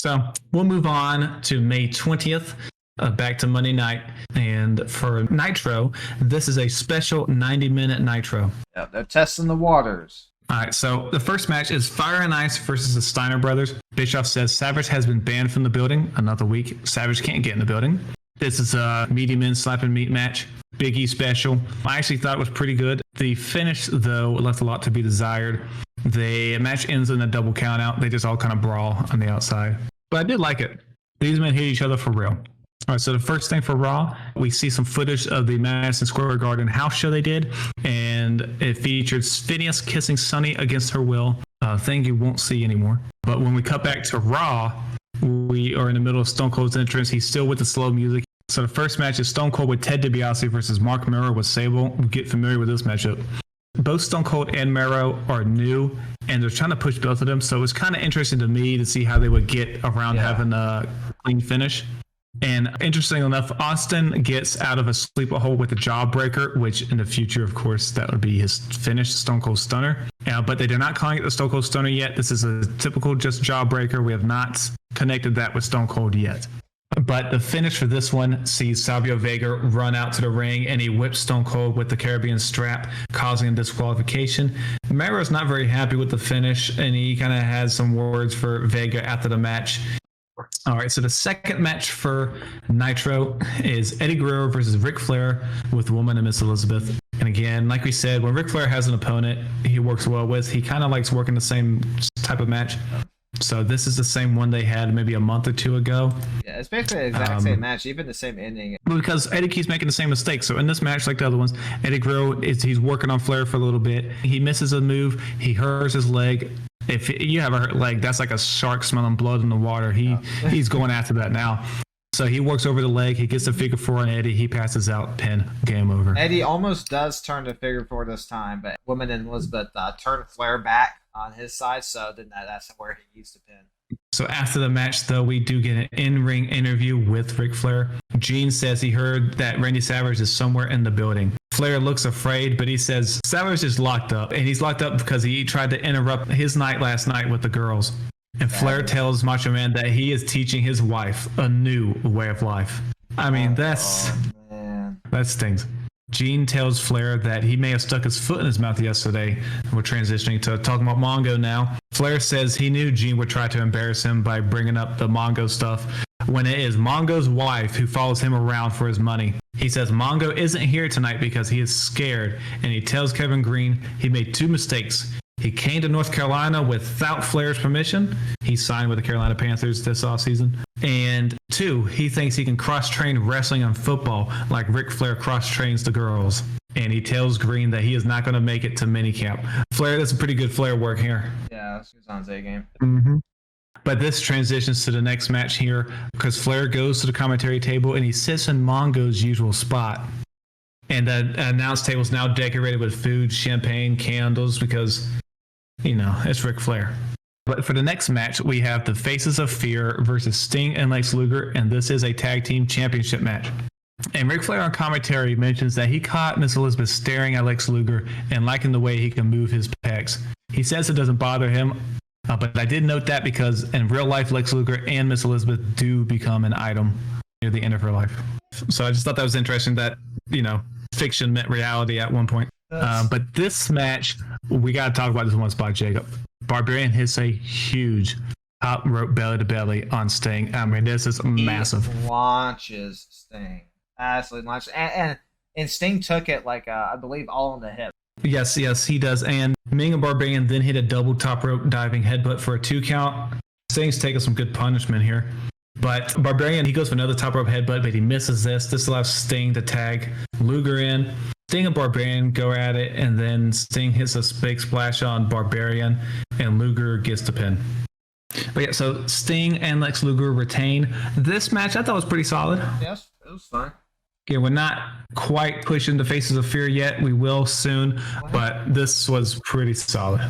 So we'll move on to May 20th. Back to Monday night. And for Nitro, this is a special 90-minute Nitro. Yeah, they're testing the waters. All right, so the first match is Fire and Ice versus the Steiner brothers. Bischoff says Savage has been banned from the building. Another week, Savage can't get in the building. This is a meaty men slapping meat match. Big E special. I actually thought it was pretty good. The finish, though, left a lot to be desired. The match ends in a double count out. They just all kind of brawl on the outside. But I did like it. These men hit each other for real. All right, so the first thing for Raw, we see some footage of the Madison Square Garden house show they did, and it featured Phineas kissing Sunny against her will, a thing you won't see anymore. But when we cut back to Raw, we are in the middle of Stone Cold's entrance. He's still with the slow music. So the first match is Stone Cold with Ted DiBiase versus Mark Mero with Sable. We get familiar with this matchup. Both Stone Cold and Mero are new, and they're trying to push both of them. So it's kind of interesting to me to see how they would get around having a clean finish. And interesting enough, Austin gets out of a sleeper hole with a jawbreaker, which in the future, of course, that would be his finish, Stone Cold Stunner. But they're not calling it the Stone Cold Stunner yet. This is a typical just jawbreaker. We have not connected that with Stone Cold yet. But the finish for this one sees Savio Vega run out to the ring, and he whips Stone Cold with the Caribbean strap, causing a disqualification. Mero's not very happy with the finish, and he kind of has some words for Vega after the match. All right, so the second match for Nitro is Eddie Guerrero versus Ric Flair with Woman and Miss Elizabeth. And again, like we said, when Ric Flair has an opponent he works well with, he kind of likes working the same type of match. So this is the same one they had maybe a month or two ago. Yeah, it's basically the exact same match, even the same ending. Because Eddie keeps making the same mistake. So in this match, like the other ones, Eddie Guerrero, he's working on Flair for a little bit. He misses a move. He hurts his leg. If you have a hurt leg, that's like a shark smelling blood in the water. He's going after that now. So he works over the leg. He gets the figure four on Eddie. He passes out. Pin. Game over. Eddie almost does turn to figure four this time, but Woman and Elizabeth turn Flair back on his side, so then that's where he used to pin. So after the match, though, we do get an in-ring interview with Ric Flair. Gene says he heard that Randy Savage is somewhere in the building. Flair looks afraid, but he says Savage is locked up, and he's locked up because he tried to interrupt his night last night with the girls. And Flair tells Macho Man that he is teaching his wife a new way of life. I mean, that stings. Gene tells Flair that he may have stuck his foot in his mouth yesterday. We're transitioning to talking about Mongo now. Flair says he knew Gene would try to embarrass him by bringing up the Mongo stuff when it is Mongo's wife who follows him around for his money. He says Mongo isn't here tonight because he is scared, and he tells Kevin Green he made two mistakes. He came to North Carolina without Flair's permission. He signed with the Carolina Panthers this offseason. And two, he thinks he can cross-train wrestling and football like Ric Flair cross-trains the girls. And he tells Green that he is not going to make it to minicamp. Flair, that's a pretty good Flair work here. Yeah, he was on his A game. Mm-hmm. But this transitions to the next match here because Flair goes to the commentary table and he sits in Mongo's usual spot. And the announce table is now decorated with food, champagne, candles because, you know, it's Ric Flair. But for the next match, we have the Faces of Fear versus Sting and Lex Luger, and this is a tag team championship match. And Ric Flair on commentary mentions that he caught Miss Elizabeth staring at Lex Luger and liking the way he can move his pecs. He says it doesn't bother him, but I did note that because in real life, Lex Luger and Miss Elizabeth do become an item near the end of her life. So I just thought that was interesting that, you know, fiction met reality at one point. But this match, we got to talk about this one spot, Jacob. Barbarian hits a huge top rope belly to belly on Sting. I mean, this is massive. He launches Sting. Absolutely launches. And Sting took it like, I believe, all on the hip. Yes, he does. And Ming and Barbarian then hit a double top rope diving headbutt for a 2 count. Sting's taking some good punishment here. But Barbarian, he goes for another top rope headbutt, but he misses this. This allows Sting to tag Luger in. Sting and Barbarian go at it, and then Sting hits a big splash on Barbarian, and Luger gets the pin. But yeah, so Sting and Lex Luger retain. This match I thought was pretty solid. Yes, it was fun. Again, we're not quite pushing the Faces of Fear yet. We will soon, but this was pretty solid.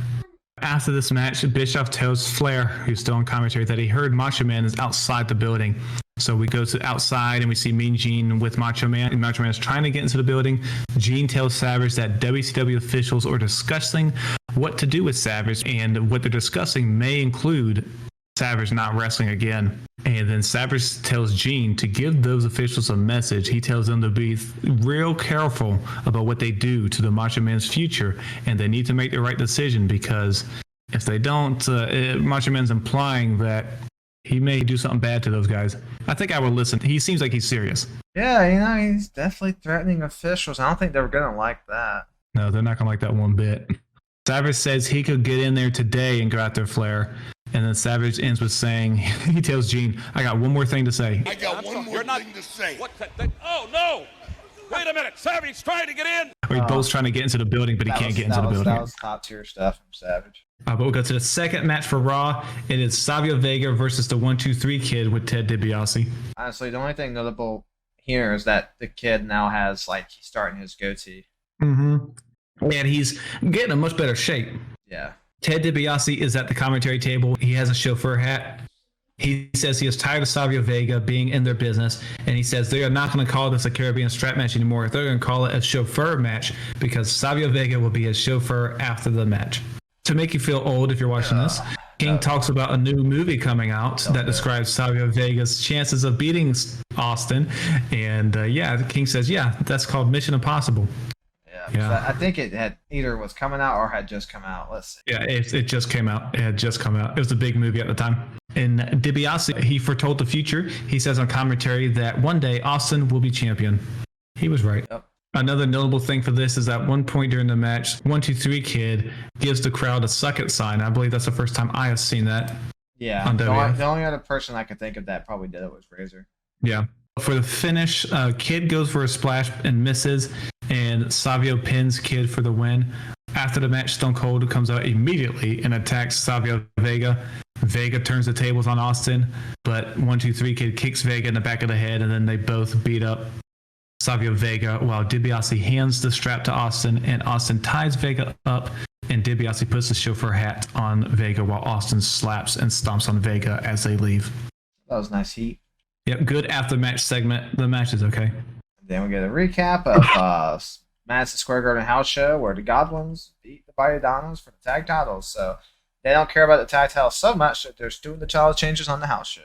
After this match, Bischoff tells Flair, who's still on commentary, that he heard Macho Man is outside the building. So we go to outside and we see Mean Gene with Macho Man. And Macho Man is trying to get into the building. Gene tells Savage that WCW officials are discussing what to do with Savage, and what they're discussing may include Savage not wrestling again. And then Savage tells Gene to give those officials a message. He tells them to be real careful about what they do to the Macho Man's future, and they need to make the right decision, because if they don't, Macho Man's implying that he may do something bad to those guys. I think I would listen. He seems like he's serious. Yeah, he's definitely threatening officials. I don't think they were going to like that. No, they're not going to like that one bit. Savage says he could get in there today and go after Flair. And then Savage ends with saying, he tells Gene, I got one more thing to say. I got one more thing to say. What's that thing? Oh, no! Wait a minute. Savage trying to get in. He both's trying to get into the building, but he can't get into the building. That was top tier stuff from Savage. But we'll go to the second match for Raw. It is Savio Vega versus the 1-2-3 Kid with Ted DiBiase. Honestly, the only thing notable here is that the Kid now has, he's starting his goatee. Mm-hmm. And he's getting in much better shape. Yeah. Ted DiBiase is at the commentary table. He has a chauffeur hat. He says he is tired of Savio Vega being in their business, and he says they are not going to call this a Caribbean strap match anymore. They're going to call it a chauffeur match, because Savio Vega will be his chauffeur after the match. To make you feel old if you're watching this, King talks about a new movie coming out that describes Savio Vega's chances of beating Austin. And King says, that's called Mission Impossible. Yeah. I think it had either was coming out or had just come out. Let's see. Yeah, it just came out. It had just come out. It was a big movie at the time. And DiBiase, he foretold the future. He says on commentary that one day Austin will be champion. He was right. Yep. Another notable thing for this is at one point during the match, 1-2-3 Kid gives the crowd a suck it sign. I believe that's the first time I have seen that. Yeah. On WWF. The only other person I could think of that probably did it was Razor. Yeah. For the finish, Kid goes for a splash and misses, and Savio pins Kid for the win. After the match, Stone Cold comes out immediately and attacks Savio Vega. Vega turns the tables on Austin, but 1-2-3 Kid kicks Vega in the back of the head, and then they both beat up Savio Vega while DiBiase hands the strap to Austin, and Austin ties Vega up, and DiBiase puts the chauffeur hat on Vega while Austin slaps and stomps on Vega as they leave. That was nice heat. Yep, good after match segment. The match is okay. Then we get a recap of Madison Square Garden house show where the Godwins beat the Biodanos for the tag titles. So they don't care about the tag titles so much that they're doing the title changes on the house shows.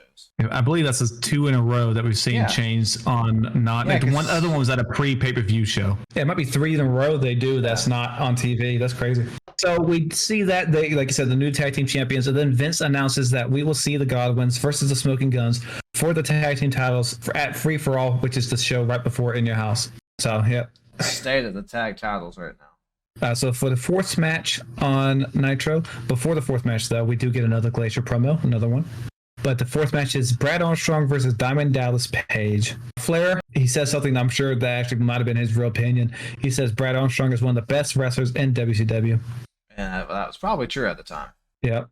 I believe that's 2 in a row that we've seen changed on not. The one other one was at a pre-pay-per-view show. Yeah, it might be 3 in a row they do that's not on TV. That's crazy. So we see that they, like I said, the new tag team champions, and then Vince announces that we will see the Godwins versus the Smoking Guns for the tag team titles at Free for All, which is the show right before In Your House. So, yeah. State of the tag titles right now. So for the fourth match on Nitro, before the fourth match, though, we do get another Glacier promo, another one. But the fourth match is Brad Armstrong versus Diamond Dallas Page. Flair, he says something I'm sure that actually might have been his real opinion. He says Brad Armstrong is one of the best wrestlers in WCW. And that was probably true at the time. Yeah.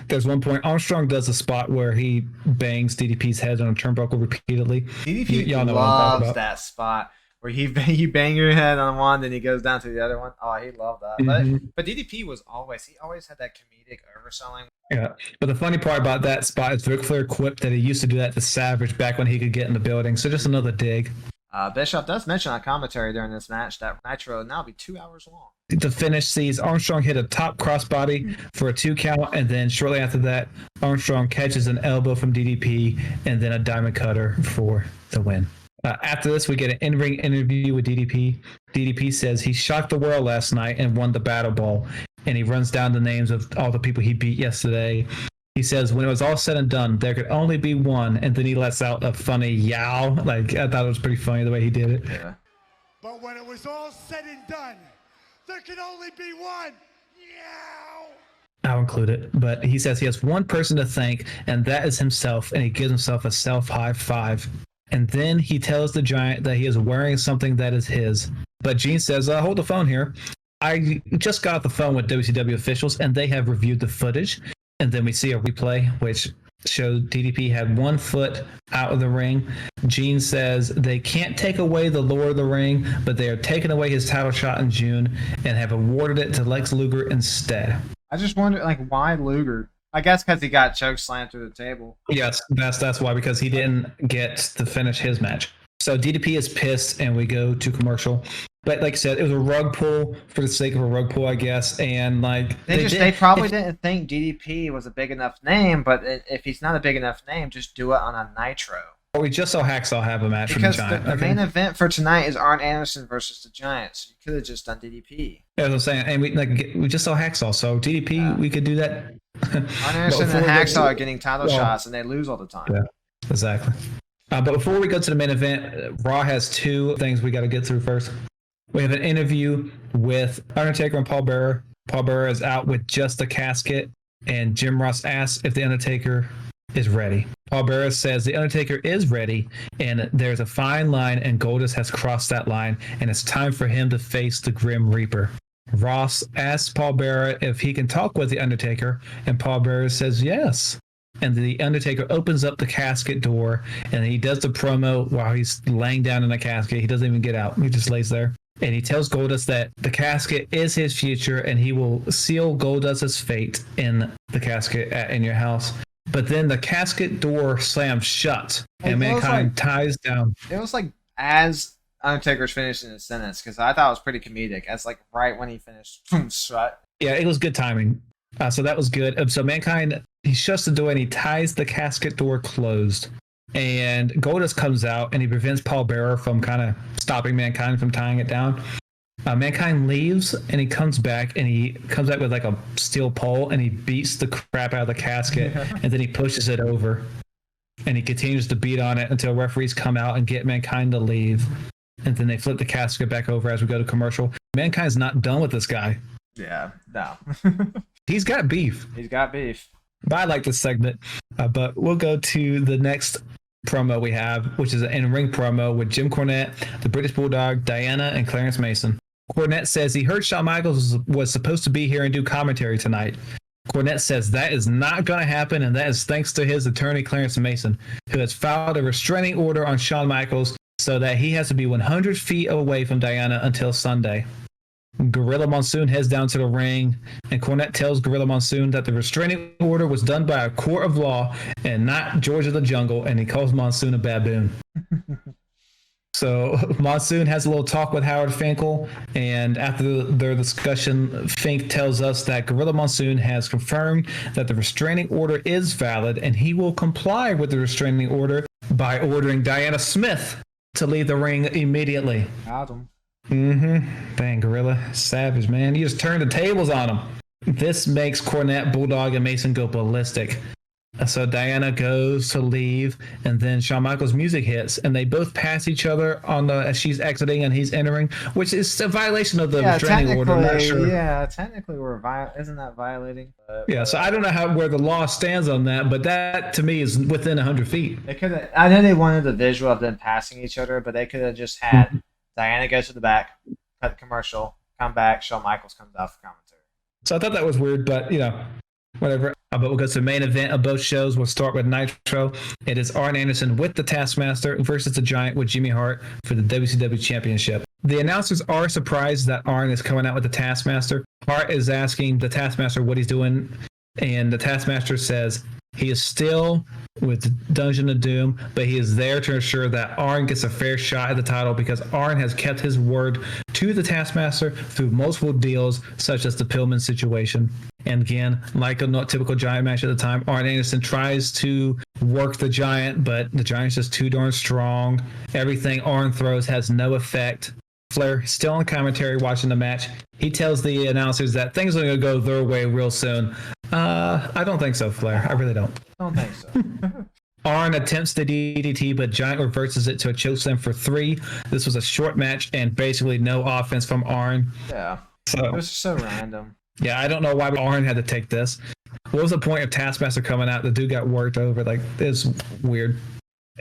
There's one point Armstrong does a spot where he bangs DDP's head on a turnbuckle repeatedly. DDP loves that spot where you bang your head on one, then he goes down to the other one. Oh, he loved that. Mm-hmm. But DDP always had that comedic overselling. Yeah. But the funny part about that spot is Ric Flair quipped that he used to do that to Savage back when he could get in the building. So just another dig. Bischoff does mention on commentary during this match that Nitro will now be 2 hours long. The finish sees Armstrong hit a top crossbody for a 2 count, and then shortly after that, Armstrong catches an elbow from DDP and then a diamond cutter for the win. After this, we get an in-ring interview with DDP. DDP says he shocked the world last night and won the Battle Ball, and he runs down the names of all the people he beat yesterday. He says when it was all said and done, there could only be one, and then he lets out a funny yow. Like, I thought it was pretty funny the way he did it. Yeah. But when it was all said and done, there could only be one. Yow! I'll include it. But he says he has one person to thank, and that is himself, and he gives himself a self-high five. And then he tells the Giant that he is wearing something that is his. But Gene says, hold the phone here. I just got off the phone with WCW officials, and they have reviewed the footage. And then we see a replay, which showed DDP had 1 foot out of the ring. Gene says they can't take away the lore of the ring, but they are taking away his title shot in June and have awarded it to Lex Luger instead. I just wonder, why Luger? I guess because he got choke slammed through the table. Yes, that's why, because he didn't get to finish his match. So DDP is pissed, and we go to commercial. But like I said, it was a rug pull for the sake of a rug pull, I guess. And like They probably didn't think DDP was a big enough name, but if he's not a big enough name, just do it on a Nitro. We just saw Hacksaw have a match Because with the Giant. the main event for tonight is Arn Anderson versus the Giant. So you could have just done DDP. Yeah, as I'm saying, and we just saw Hacksaw, so DDP we could do that. Arn Anderson and Hacksaw are getting title shots, and they lose all the time. Yeah, exactly. But before we go to the main event, Raw has two things we got to get through first. We have an interview with Undertaker and Paul Bearer. Paul Bearer is out with just a casket, and Jim Ross asks if the Undertaker is ready. Paul Bearer says the Undertaker is ready, and there's a fine line, and Goldust has crossed that line, and it's time for him to face the Grim Reaper. Ross asks Paul Bearer if he can talk with the Undertaker, and Paul Bearer says yes. And the Undertaker opens up the casket door, and he does the promo while he's laying down in the casket. He doesn't even get out. He just lays there. And he tells Goldust that the casket is his future, and he will seal Goldust's fate in the casket in your house. But then the casket door slams shut, and Mankind ties down. It was like as Undertaker's finishing his sentence, because I thought it was pretty comedic. As like right when he finished, boom, shut. Yeah, it was good timing. So that was good. So Mankind, he shuts the door and he ties the casket door closed. And Goldust comes out and he prevents Paul Bearer from kind of stopping Mankind from tying it down. Mankind leaves and he comes back with like a steel pole and he beats the crap out of the casket and then he pushes it over and he continues to beat on it until referees come out and get Mankind to leave. And then they flip the casket back over as we go to commercial. Mankind's not done with this guy. Yeah, no. He's got beef. He's got beef. But I like this segment. But we'll go to the next promo we have, which is an in-ring promo with Jim Cornette, the British Bulldog, Diana, and Clarence Mason. Cornette says he heard Shawn Michaels was supposed to be here and do commentary tonight. Cornette says that is not going to happen, and that is thanks to his attorney, Clarence Mason, who has filed a restraining order on Shawn Michaels so that he has to be 100 feet away from Diana until Sunday. Gorilla Monsoon heads down to the ring, and Cornette tells Gorilla Monsoon that the restraining order was done by a court of law and not George of the Jungle, and he calls Monsoon a baboon. So Monsoon has a little talk with Howard Finkel, and after their discussion, Fink tells us that Gorilla Monsoon has confirmed that the restraining order is valid, and he will comply with the restraining order by ordering Diana Smith to leave the ring immediately. Adam. Dang, Gorilla. Savage, man. You just turned the tables on him. This makes Cornette, Bulldog, and Mason go ballistic. So Diana goes to leave, and then Shawn Michaels' music hits, and they both pass each other as she's exiting and he's entering, which is a violation of the restraining order. I'm not sure. Yeah, technically isn't that violating? So I don't know where the law stands on that, but that to me is within 100 feet. They could. I know they wanted the visual of them passing each other, but they could have just had Diana go to the back, cut the commercial, come back, Shawn Michaels comes out for commentary. So I thought that was weird, but whatever. But we'll go to the main event of both shows. We'll start with Nitro. It is Arn Anderson with the Taskmaster versus the Giant with Jimmy Hart for the WCW Championship. The announcers are surprised that Arn is coming out with the Taskmaster. Hart is asking the Taskmaster what he's doing, and the Taskmaster says he is still with Dungeon of Doom, but he is there to ensure that Arn gets a fair shot at the title because Arn has kept his word to the Taskmaster through multiple deals, such as the Pillman situation. And again, like a typical Giant match at the time, Arn Anderson tries to work the Giant, but the Giant's just too darn strong. Everything Arn throws has no effect. Flair still on commentary watching the match. He tells the announcers that things are going to go their way real soon. I don't think so, Flair. I really don't. I don't think so. Arn attempts the DDT, but Giant reverses it to a chokeslam for 3. This was a short match and basically no offense from Arn. Yeah. So, it was so random. Yeah, I don't know why Arn had to take this. What was the point of Taskmaster coming out? The dude got worked over. Like, it's weird.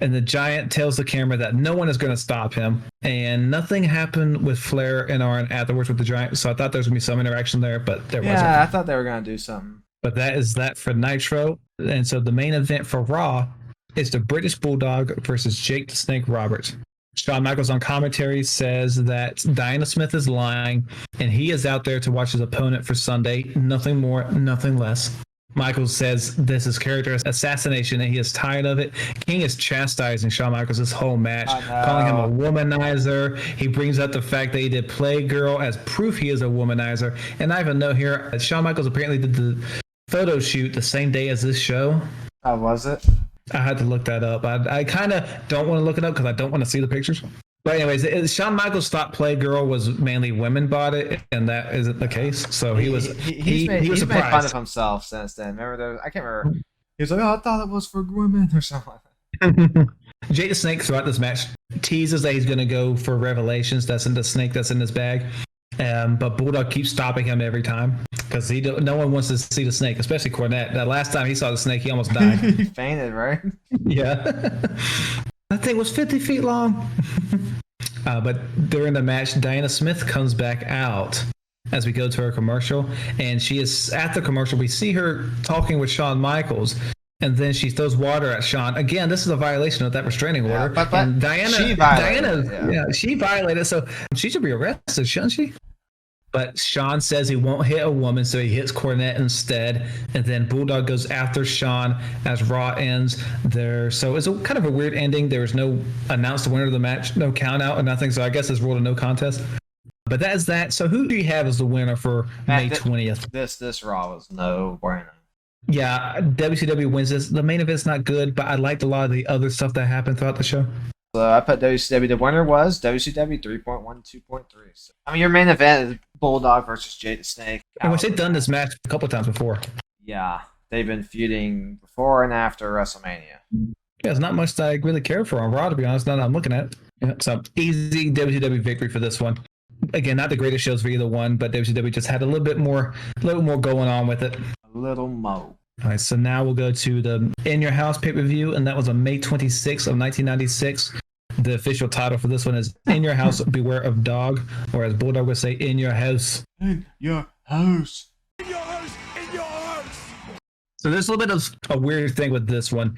And the Giant tells the camera that no one is going to stop him. And nothing happened with Flair and Arn afterwards with the Giant. So I thought there was going to be some interaction there, but there wasn't. Yeah, I thought they were going to do something. But that is that for Nitro. And so the main event for Raw is the British Bulldog versus Jake the Snake Roberts. Shawn Michaels on commentary says that Diana Smith is lying, and he is out there to watch his opponent for Sunday. Nothing more, nothing less. Michaels says this is character assassination and he is tired of it. King is chastising Shawn Michaels this whole match, calling him a womanizer. He brings up the fact that he did Playgirl as proof he is a womanizer. And I have a note here. Shawn Michaels apparently did the photo shoot the same day as this show. Oh, was it? I had to look that up. I kind of don't want to look it up because I don't want to see the pictures. But anyways, Shawn Michaels thought Playgirl was mainly women bought it, and that isn't the case. So he was he's made fun of himself since then. Remember, I can't remember. He was like, "Oh, I thought it was for women" or something. Jay the Snake throughout this match teases that he's going to go for Revelations. That's in the snake that's in his bag. But Bulldog keeps stopping him every time because no one wants to see the snake, especially Cornette. That last time he saw the snake, he almost died. He fainted, right? Yeah. That thing was 50 feet long. But during the match, Diana Smith comes back out as we go to her commercial. And she is at the commercial. We see her talking with Shawn Michaels. And then she throws water at Shawn. Again, this is a violation of that restraining order. But and she violated she violated. So she should be arrested, shouldn't she? But Shawn says he won't hit a woman, so he hits Cornette instead. And then Bulldog goes after Shawn as Raw ends there. So it's kind of a weird ending. There was no announced the winner of the match, no count out or nothing. So I guess it's ruled a no contest. But that is that. So who do you have as the winner for May 20th? This Raw was no bueno. Yeah, WCW wins this. The main event's not good, but I liked a lot of the other stuff that happened throughout the show. So I put WCW. The winner was WCW 3.1, 2.3. So, I mean, your main event is Bulldog versus Jay the Snake. And which they've done this match a couple of times before. Yeah, they've been feuding before and after WrestleMania. Yeah, it's not much that I really care for on Raw, to be honest, now that I'm looking at it. Yeah, so easy WCW victory for this one. Again, not the greatest shows for either one, but WCW just had a little bit more going on with it. A little mo. All right, so now we'll go to the In Your House pay-per-view, and that was on May 26th of 1996. The official title for this one is In Your House, Beware of Dog, or as Bulldog would say, In Your House. In your house. In your house. In your house. So there's a little bit of a weird thing with this one.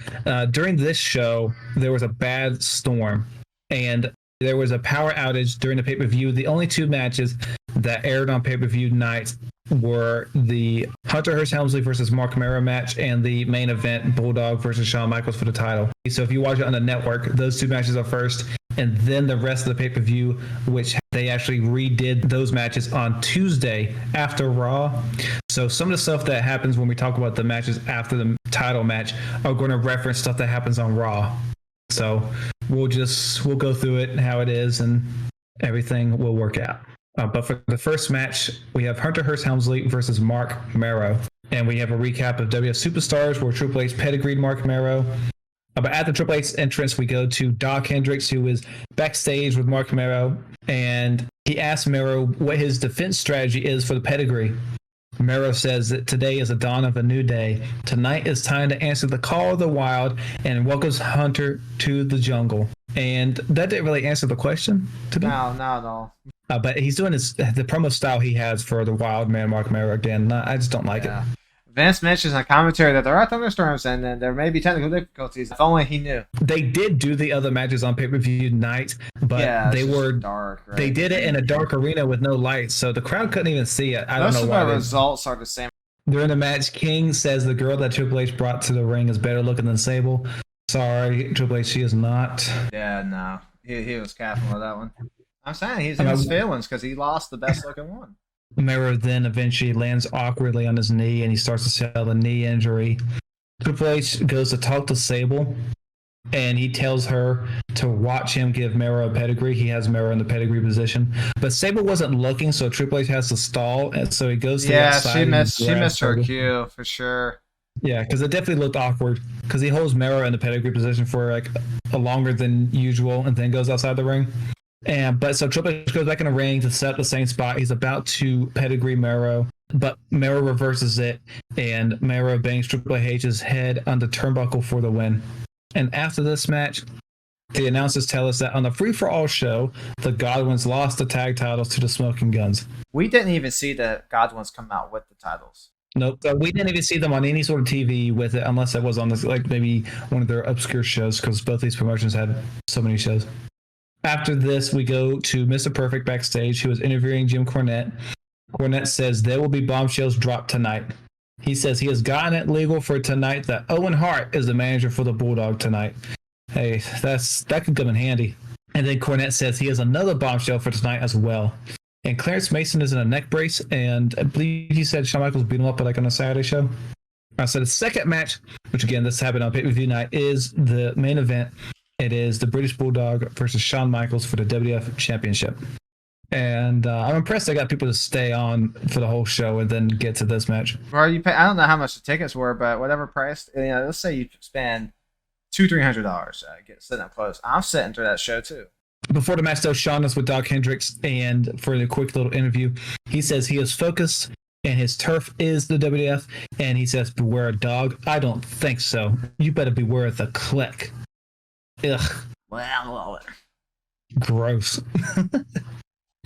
During this show, there was a bad storm, and there was a power outage during the pay-per-view. The only two matches that aired on pay-per-view night were the Hunter Hearst Helmsley versus Mark Mero match and the main event Bulldog versus Shawn Michaels for the title. So if you watch it on the network, those two matches are first, and then the rest of the pay-per-view, which they actually redid those matches on Tuesday after Raw. So some of the stuff that happens when we talk about the matches after the title match are going to reference stuff that happens on Raw. So we'll go through it and how it is, and everything will work out. But for the first match, we have Hunter Hearst Helmsley versus Mark Mero. And we have a recap of WWF Superstars where Triple H pedigreed Mark Mero. But at the Triple H entrance, we go to Doc Hendricks, who is backstage with Mark Mero. And he asks Mero what his defense strategy is for the pedigree. Mero says that today is the dawn of a new day. Tonight is time to answer the call of the wild and welcomes Hunter to the jungle. And that didn't really answer the question to me. No, not at all. But he's doing the promo style he has for the Wild Man Mark Mero again. I just don't like it. Vince mentions in a commentary that there are thunderstorms and then there may be technical difficulties. If only he knew. They did do the other matches on pay-per-view night, but they were dark. Right? They did it in a dark arena with no lights, so the crowd couldn't even see it. I don't know why. Most of the results are the same. During the match, King says the girl that Triple H brought to the ring is better looking than Sable. Sorry, Triple H, she is not. Yeah, no. He was capping with that one. I'm saying he's in his feelings because he lost the best looking one. Mero then eventually lands awkwardly on his knee and he starts to sell the knee injury. Triple H goes to talk to Sable and he tells her to watch him give Mero a pedigree. He has Mero in the pedigree position. But Sable wasn't looking, so Triple H has to stall, and so he goes to the side. Yeah, she missed her cue for sure. Yeah, because it definitely looked awkward because he holds Mero in the pedigree position for like a longer than usual and then goes outside the ring. But so Triple H goes back in the ring to set up the same spot. He's about to pedigree Mero, but Mero reverses it, and Mero bangs Triple H's head on the turnbuckle for the win. And after this match, the announcers tell us that on the Free For All show, the Godwins lost the tag titles to the Smoking Guns. We didn't even see the Godwins come out with the titles. Nope, we didn't even see them on any sort of TV with it, unless it was on this, like maybe one of their obscure shows, because both these promotions had so many shows. After this, we go to Mr. Perfect backstage, who is interviewing Jim Cornette. Cornette says there will be bombshells dropped tonight. He says he has gotten it legal for tonight that Owen Hart is the manager for the Bulldog tonight. Hey, that could come in handy. And then Cornette says he has another bombshell for tonight as well. And Clarence Mason is in a neck brace, and I believe he said Shawn Michaels beat him up like on a Saturday show. So the second match, which again, this happened on pay-per-view night, is the main event. It is the British Bulldog versus Shawn Michaels for the WWF Championship. And I'm impressed they got people to stay on for the whole show and then get to this match. Well, you pay. I don't know how much the tickets were, but whatever price, let's say you spend $200-$300 get sitting up close. I'm sitting through that show too. Before the match, though, Shawn is with Doc Hendricks, and for the quick little interview, he says he is focused and his turf is the WWF, and he says, beware a dog. I don't think so. You better beware the click. Ugh. Well. Gross.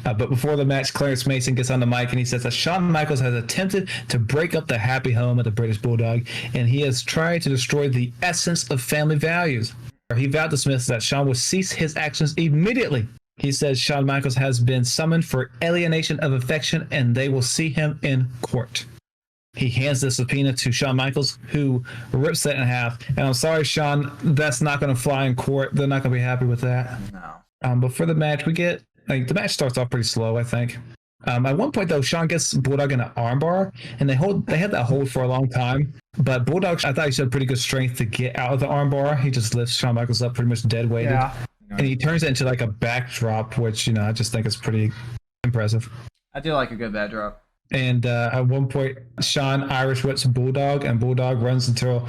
But before the match, Clarence Mason gets on the mic and he says that Shawn Michaels has attempted to break up the happy home of the British Bulldog, and he has tried to destroy the essence of family values. He vowed to Smith that Shawn would cease his actions immediately. He says Shawn Michaels has been summoned for alienation of affection, and they will see him in court. He hands the subpoena to Shawn Michaels, who rips it in half. And I'm sorry, Shawn, that's not going to fly in court. They're not going to be happy with that. No. But for the match, the match starts off pretty slow, I think. At one point, though, Shawn gets Bulldog in an armbar, and they had that hold for a long time. But Bulldog, I thought he showed pretty good strength to get out of the armbar. He just lifts Shawn Michaels up pretty much dead weighted. Yeah. And he turns it into like a backdrop, which, I just think is pretty impressive. I do like a good backdrop. And at one point, Shawn Irish whips Bulldog, and Bulldog runs into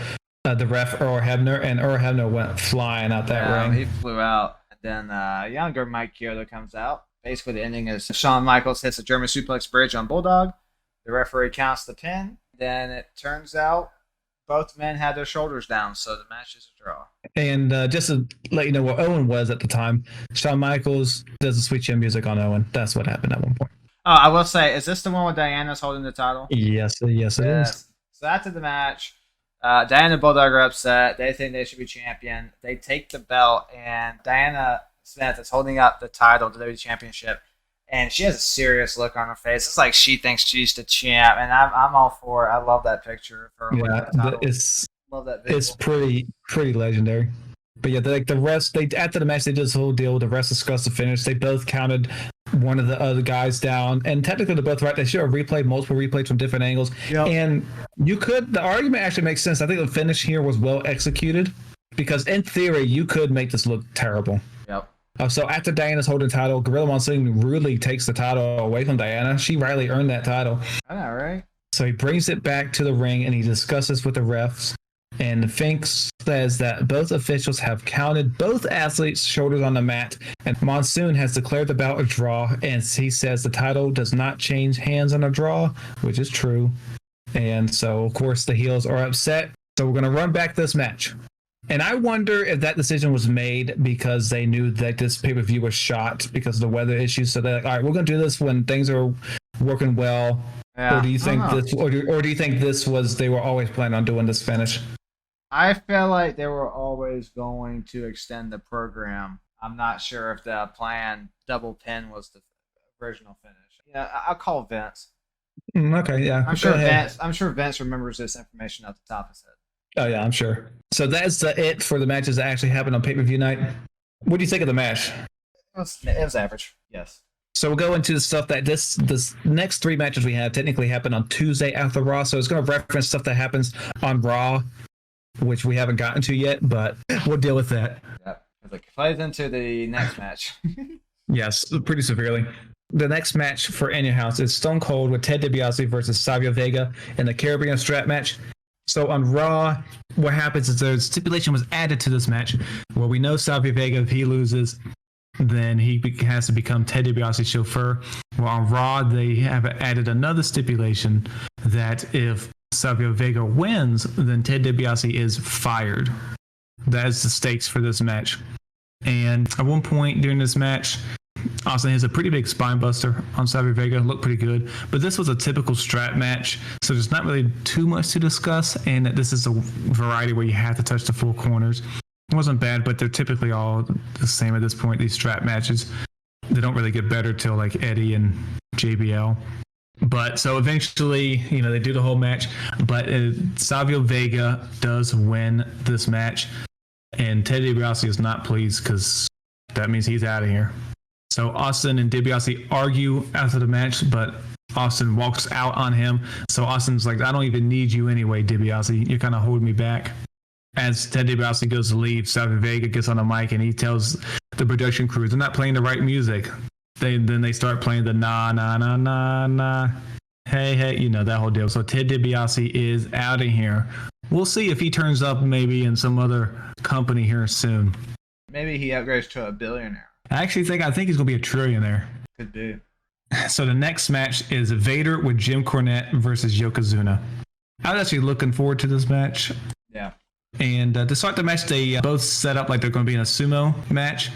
the ref, Earl Hebner, and Earl Hebner went flying out that ring. He flew out. And then younger Mike Chiodo comes out. Basically, the ending is Shawn Michaels hits a German suplex bridge on Bulldog. The referee counts the pin. Then it turns out both men had their shoulders down, so the match is a draw. And just to let you know where Owen was at the time, Shawn Michaels does the Sweet Chin music on Owen. That's what happened at one point. Oh, I will say, is this the one where Diana's holding the title? Yes, it is. So after the match, Diana and Bulldog are upset. They think they should be champion. They take the belt, and Diana Smith is holding up the title, the WWE Championship, and she has a serious look on her face. It's like she thinks she's the champ, and I'm all for it. I love that picture of her holding the title. Love that visual. It's pretty legendary. But yeah, the rest, after the match, they did this whole deal. The rest discussed the finish. They both counted one of the other guys down, and technically they're both right. They should have replayed multiple replays from different angles. Yep. And the argument actually makes sense. I think the finish here was well executed, because in theory you could make this look terrible. Yep. So after Diana's holding the title, Gorilla Monsoon really takes the title away from Diana. She rightly earned that title. I know, right? So he brings it back to the ring and he discusses with the refs. And Fink says that both officials have counted both athletes' shoulders on the mat, and Monsoon has declared the bout a draw, and he says the title does not change hands on a draw, which is true. And so, of course, the heels are upset. So we're going to run back this match. And I wonder if that decision was made because they knew that this pay-per-view was shot because of the weather issues. So they're like, all right, we're going to do this when things are working well. Yeah, or do you think this was they were always planning on doing this finish? I feel like they were always going to extend the program. I'm not sure if the planned double pin was the original finish. Yeah, I'll call Vince. Okay, yeah. I'm sure Vince remembers this information off the top of his head. Oh yeah, I'm sure. So that's it for the matches that actually happened on pay-per-view night. What do you think of the match? It was average. Yes. So we'll go into the stuff that this next three matches we have technically happened on Tuesday after Raw. So it's going to reference stuff that happens on Raw, which we haven't gotten to yet, but we'll deal with that. Yep. It plays into the next match. Yes, pretty severely. The next match for In Your House is Stone Cold with Ted DiBiase versus Savio Vega in the Caribbean Strap match. So on Raw, what happens is there's stipulation was added to this match where we know Savio Vega, if he loses, then he has to become Ted DiBiase's chauffeur. Well, on Raw, they have added another stipulation that if Savio Vega wins, then Ted DiBiase is fired. That is the stakes for this match. And at one point during this match, Austin has a pretty big spine buster on Savio Vega, looked pretty good. But this was a typical strap match, so there's not really too much to discuss. And this is a variety where you have to touch the four corners. It wasn't bad, but they're typically all the same at this point, these strap matches. They don't really get better till like Eddie and JBL. But so eventually, they do the whole match, but Savio Vega does win this match, and Ted DiBiase is not pleased because that means he's out of here. So Austin and DiBiase argue after the match, but Austin walks out on him. So Austin's like, I don't even need you anyway, DiBiase. You're kind of holding me back. As Ted DiBiase goes to leave, Savio Vega gets on the mic and he tells the production crew, they're not playing the right music. Then they start playing the na na na na na, hey, that whole deal. So Ted DiBiase is out of here. We'll see if he turns up maybe in some other company here soon. Maybe he upgrades to a billionaire. I think he's gonna be a trillionaire. Could be. So the next match is Vader with Jim Cornette versus Yokozuna. I was actually looking forward to this match. Yeah. And to start the match, they both set up like they're going to be in a sumo match.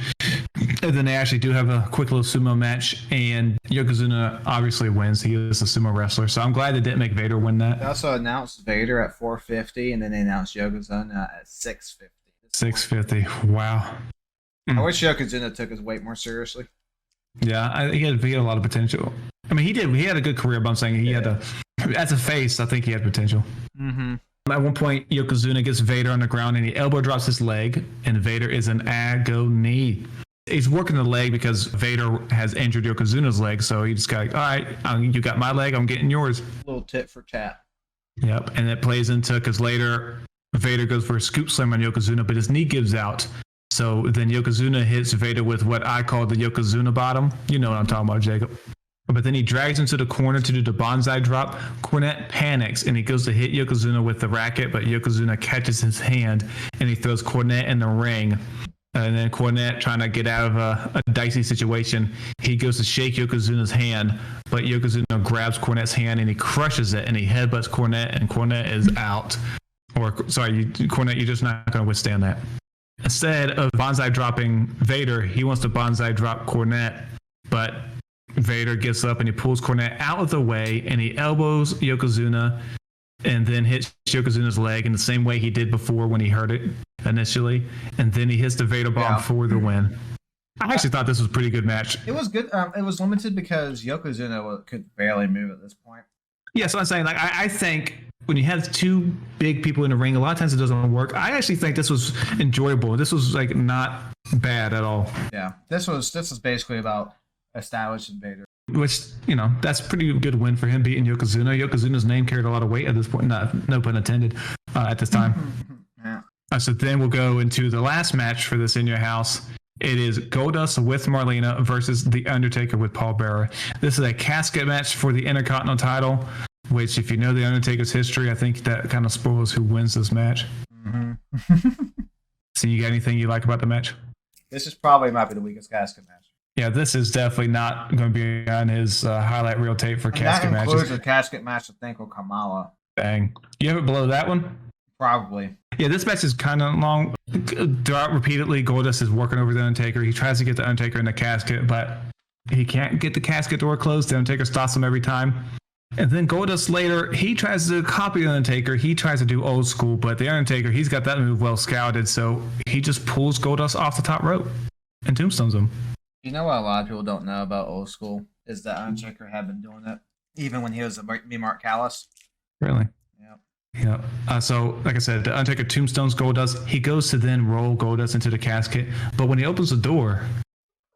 And then they actually do have a quick little sumo match. And Yokozuna obviously wins. He is a sumo wrestler. So I'm glad they didn't make Vader win that. They also announced Vader at 450, and then they announced Yokozuna at 650. 650. Wow. I wish Yokozuna took his weight more seriously. Yeah, he had a lot of potential. I mean, he did. He had a good career, but I'm saying he had as a face, I think he had potential. Mm-hmm. At one point, Yokozuna gets Vader on the ground and he elbow drops his leg, and Vader is in agony. He's working the leg because Vader has injured Yokozuna's leg, so he just got like, all right, you got my leg, I'm getting yours. Little tit for tat. Yep, and it plays into, because later Vader goes for a scoop slam on Yokozuna, but his knee gives out. So then Yokozuna hits Vader with what I call the Yokozuna bottom. You know what I'm talking about, Jacob. But then he drags him to the corner to do the bonsai drop. Cornette panics and he goes to hit Yokozuna with the racket, but Yokozuna catches his hand and he throws Cornette in the ring. And then Cornette, trying to get out of a dicey situation, he goes to shake Yokozuna's hand, but Yokozuna grabs Cornette's hand and he crushes it and he headbutts Cornette, and Cornette is out. Cornette, you're just not going to withstand that. Instead of bonsai dropping Vader, he wants to bonsai drop Cornette, but Vader gets up and he pulls Cornette out of the way and he elbows Yokozuna and then hits Yokozuna's leg in the same way he did before when he hurt it initially. And then he hits the Vader bomb for the win. I actually thought this was a pretty good match. It was good. It was limited because Yokozuna could barely move at this point. Yeah, so I'm saying, like, I think when you have two big people in the ring, a lot of times it doesn't work. I actually think this was enjoyable. This was like not bad at all. Yeah, this was basically about establishing Vader. Which, that's a pretty good win for him beating Yokozuna. Yokozuna's name carried a lot of weight at this point. No pun intended, at this time. Yeah. So then we'll go into the last match for this In Your House. It is Goldust with Marlena versus The Undertaker with Paul Bearer. This is a casket match for the Intercontinental title, which, if you know The Undertaker's history, I think that kind of spoils who wins this match. Mm-hmm. So you got anything you like about the match? This is probably might be the weakest casket match. Yeah, this is definitely not going to be on his highlight reel tape for casket matches. That includes a casket match with Thanko Kamala. Dang. You have it below that one? Probably. Yeah, this match is kind of long. Throughout repeatedly, Goldust is working over The Undertaker. He tries to get The Undertaker in the casket, but he can't get the casket door closed. The Undertaker stops him every time. And then Goldust later, he tries to copy The Undertaker. He tries to do old school, but The Undertaker, he's got that move well scouted, so he just pulls Goldust off the top rope and tombstones him. You know what a lot of people don't know about old school is that Undertaker had been doing it even when he was a Mark Callis. Really? Yeah. Yeah. So, like I said, the Undertaker tombstones Goldust. He goes to then roll Goldust into the casket, but when he opens the door,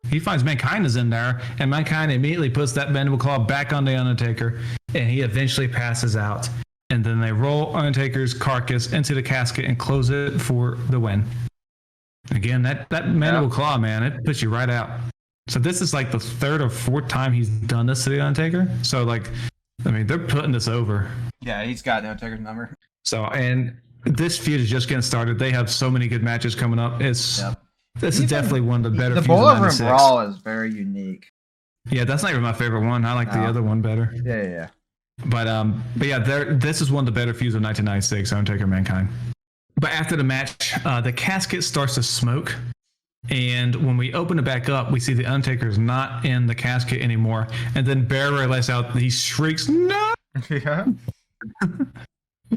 he finds Mankind is in there, and Mankind immediately puts that mandible claw back on the Undertaker, and he eventually passes out. And then they roll Undertaker's carcass into the casket and close it for the win. Again, that mandible claw, man, it puts you right out. So this is like the third or fourth time he's done this to the Undertaker. So, they're putting this over. Yeah, he's got the Undertaker's number. So, and this feud is just getting started. They have so many good matches coming up. This is definitely one of the better. The Boiler Room Brawl is very unique. Yeah, that's not even my favorite one. I like the other one better. Yeah. But yeah, this is one of the better feuds of 1996. Undertaker Mankind. But after the match, the casket starts to smoke. And when we open it back up, we see the Undertaker's not in the casket anymore. And then Bearer lets out, he shrieks, "No!" Yeah.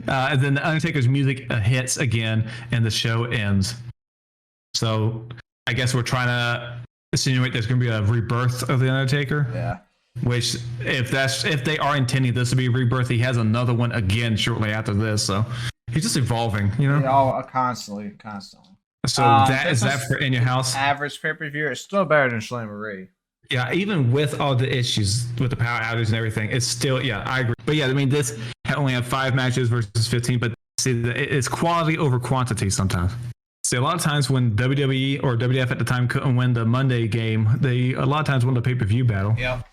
And then the Undertaker's music hits again, and the show ends. So I guess we're trying to insinuate there's going to be a rebirth of the Undertaker. Yeah. Which, if they are intending this to be a rebirth, he has another one again shortly after this. So he's just evolving, you know. They all constantly. So that is that for In Your House. Average pay-per-view is still better than Shane Marie. Yeah, even with all the issues with the power outage and everything, it's still, yeah, I agree. But yeah, I mean, this only had 5 matches versus 15, but see, it's quality over quantity sometimes. See, a lot of times when WWE or WWF at the time couldn't win the Monday game, they a lot of times won the pay-per-view battle. Yep.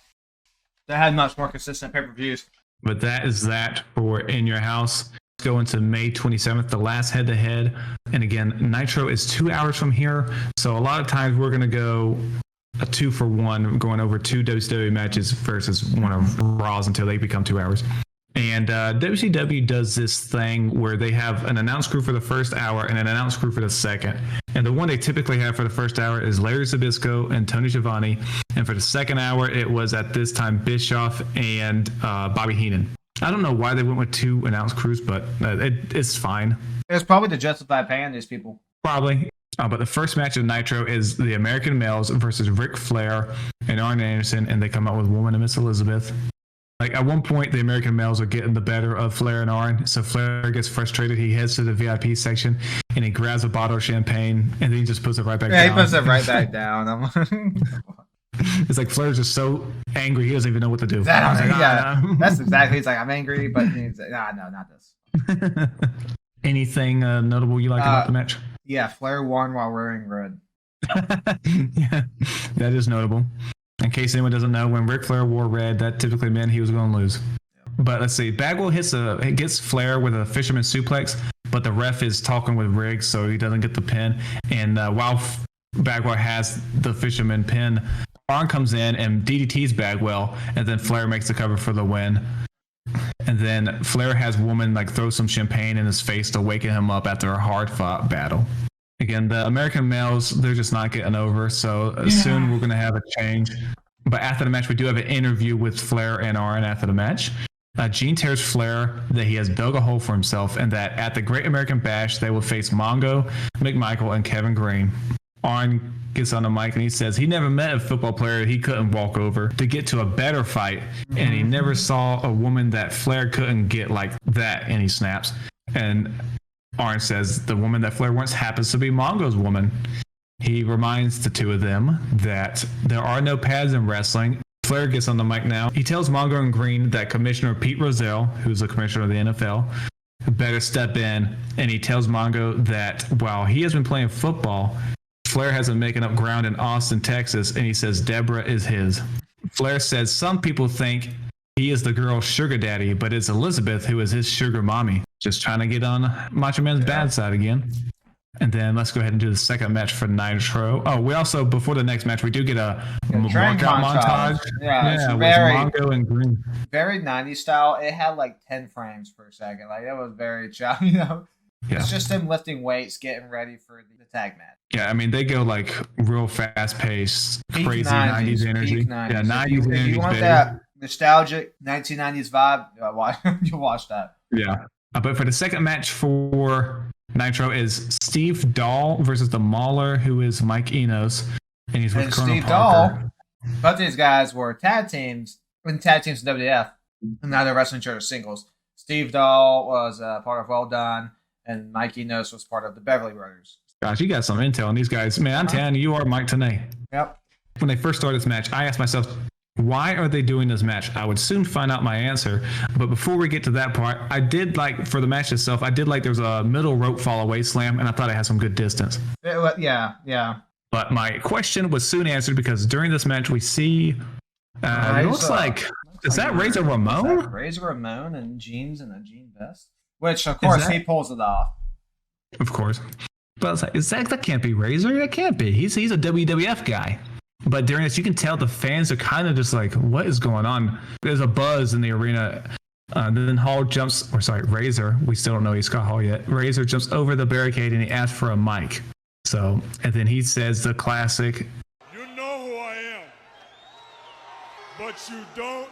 They had much more consistent pay-per-views. But that is that for In Your House. Let's go into May 27th, the last head-to-head. And again, Nitro is 2 hours from here. So a lot of times we're going to go a 2-for-1, going over 2 WCW matches versus one of Raw's until they become 2 hours. And WCW does this thing where they have an announce crew for the first hour and an announce crew for the second. And the one they typically have for the first hour is Larry Zbyszko and Tony Schiavone. And for the second hour, it was at this time Bischoff and Bobby Heenan. I don't know why they went with 2 announce crews, but it's fine. It's probably to justify paying these people. Probably. But the first match of Nitro is the American Males versus Ric Flair and Arn Anderson, and they come out with Woman and Miss Elizabeth. Like at one point, the American Males are getting the better of Flair and Arn, so Flair gets frustrated. He heads to the VIP section and he grabs a bottle of champagne and then he just puts it right back down. Yeah, he puts it right back down. It's like Flair's just so angry he doesn't even know what to do. That's exactly. He's like, I'm angry, but he's like, no, not this. Anything notable you like about the match? Yeah, Flair won while wearing red. Yeah, that is notable. In case anyone doesn't know, when Ric Flair wore red, that typically meant he was going to lose. But let's see, Bagwell gets Flair with a fisherman suplex, but the ref is talking with Riggs, so he doesn't get the pin. And while Bagwell has the fisherman pin, Arn comes in and DDTs Bagwell, and then Flair makes the cover for the win. And then Flair has Woman throw some champagne in his face to waken him up after a hard-fought battle. Again, the American Males, they're just not getting over, so soon we're going to have a change. But after the match, we do have an interview with Flair and Arn after the match. Gene tells Flair that he has dug a hole for himself and that at the Great American Bash, they will face Mongo, McMichael, and Kevin Green. Arn gets on the mic and he says he never met a football player he couldn't walk over to get to a better fight, and he never saw a woman that Flair couldn't get like that, and he snaps. And Arn says the woman that Flair wants happens to be Mongo's woman. He reminds the two of them that there are no pads in wrestling. Flair gets on the mic now. He tells Mongo and Green that Commissioner Pete Rozelle, who's the commissioner of the NFL, better step in, and he tells Mongo that while he has been playing football, Flair has been making up ground in Austin, Texas, and he says Deborah is his. Flair says some people think he is the girl's sugar daddy, but it's Elizabeth who is his sugar mommy. Just trying to get on Macho Man's bad side again. And then let's go ahead and do the second match for Nitro. Oh, we also, before the next match, we do get a workout montage. Yeah, with Mongo and Green. Very 90s style. It had 10 frames per second. It was very choppy, Yeah. It's just them lifting weights, getting ready for the tag match. Yeah, I mean, they go real fast-paced, crazy 90s energy. 90s. Yeah, 90s energy. If you want that nostalgic 1990s vibe, you watch that. Yeah. But for the second match for Nitro is Steve Dahl versus the Mauler, who is Mike Enos. And he's with Colonel Steve Parker. Dahl, both these guys were tag teams in WWF, and now they're wrestling each other singles. Steve Dahl was part of Well Done, and Mike Enos was part of the Beverly Brothers. Gosh, you got some intel on these guys. Man, I'm telling you, you are Mike Tenay. Yep. When they first started this match, I asked myself, why are they doing this match? I would soon find out my answer. But before we get to that part, I did for the match itself, I did there was a middle rope fall away slam, and I thought it had some good distance. Yeah. But my question was soon answered because during this match, we see, it looks like, is that Razor Ramon? Razor Ramon in jeans and a jean vest. Which, of course, he pulls it off. Of course. But I was like, that can't be Razor. That can't be. He's a WWF guy. But during this, you can tell the fans are kind of just what is going on? There's a buzz in the arena. Then Razor, we still don't know he's Scott Hall yet. Razor jumps over the barricade and he asks for a mic. So, and then he says the classic, You know who I am, but you don't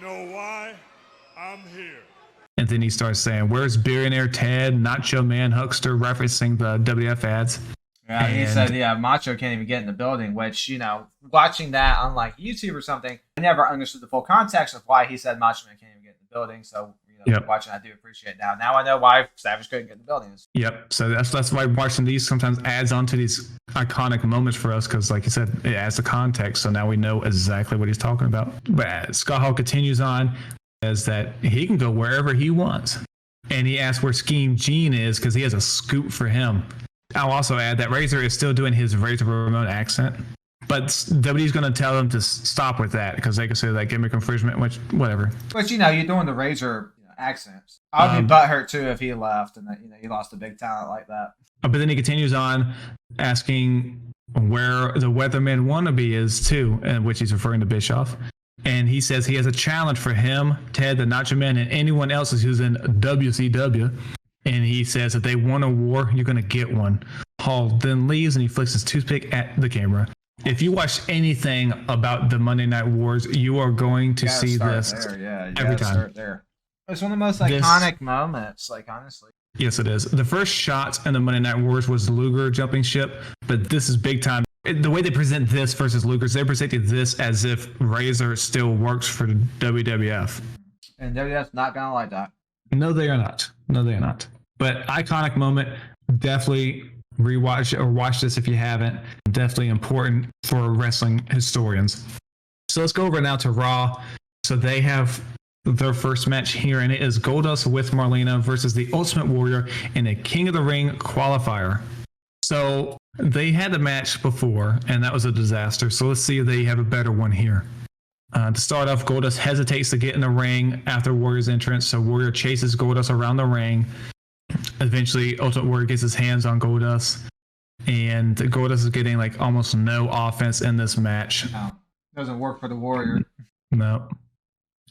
know why I'm here. and then he starts saying, where's Billionaire Ted, Nacho Man Huckster, referencing the WF ads. Yeah, he said, Macho can't even get in the building, which, watching that on like YouTube or something, I never understood the full context of why he said Macho Man can't even get in the building. So, watching, I do appreciate it now. Now I know why Savage couldn't get in the building. Yep. So that's why watching these sometimes adds on to these iconic moments for us, because like you said, it adds the context. So now we know exactly what he's talking about. But Scott Hall continues on, says that he can go wherever he wants. And he asks where Scheme Gene is because he has a scoop for him. I'll also add that Razor is still doing his Razor Ramon accent, but WWE's going to tell them to stop with that because they can say that gimmick infringement, which whatever. But you're doing the Razor accents. I'd be butthurt too if he left and he lost a big talent like that. But then he continues on asking where the Weatherman wannabe is too, and which he's referring to Bischoff. And he says he has a challenge for him, Ted the Nacho Man, and anyone else who's in WCW. And he says if they want a war, you're going to get one. Hall then leaves and he flicks his toothpick at the camera. If you watch anything about the Monday Night Wars, you are going to see this every time. Start there. It's one of the most iconic moments, like honestly. Yes, it is. The first shot in the Monday Night Wars was Luger jumping ship, but this is big time. The way they present this versus Luger's, they presented this as if Razor still works for the WWF. And WWF's not going to like that. No, they are not. But iconic moment. Definitely rewatch or watch this if you haven't. Definitely important for wrestling historians. So let's go over now to Raw. So they have their first match here, and it is Goldust with Marlena versus the Ultimate Warrior in a King of the Ring qualifier. So they had a match before, and that was a disaster. So let's see if they have a better one here. To start off, Goldust hesitates to get in the ring after Warrior's entrance, so Warrior chases Goldust around the ring. Eventually, Ultimate Warrior gets his hands on Goldust, and Goldust is getting like almost no offense in this match. No, doesn't work for the Warrior. No.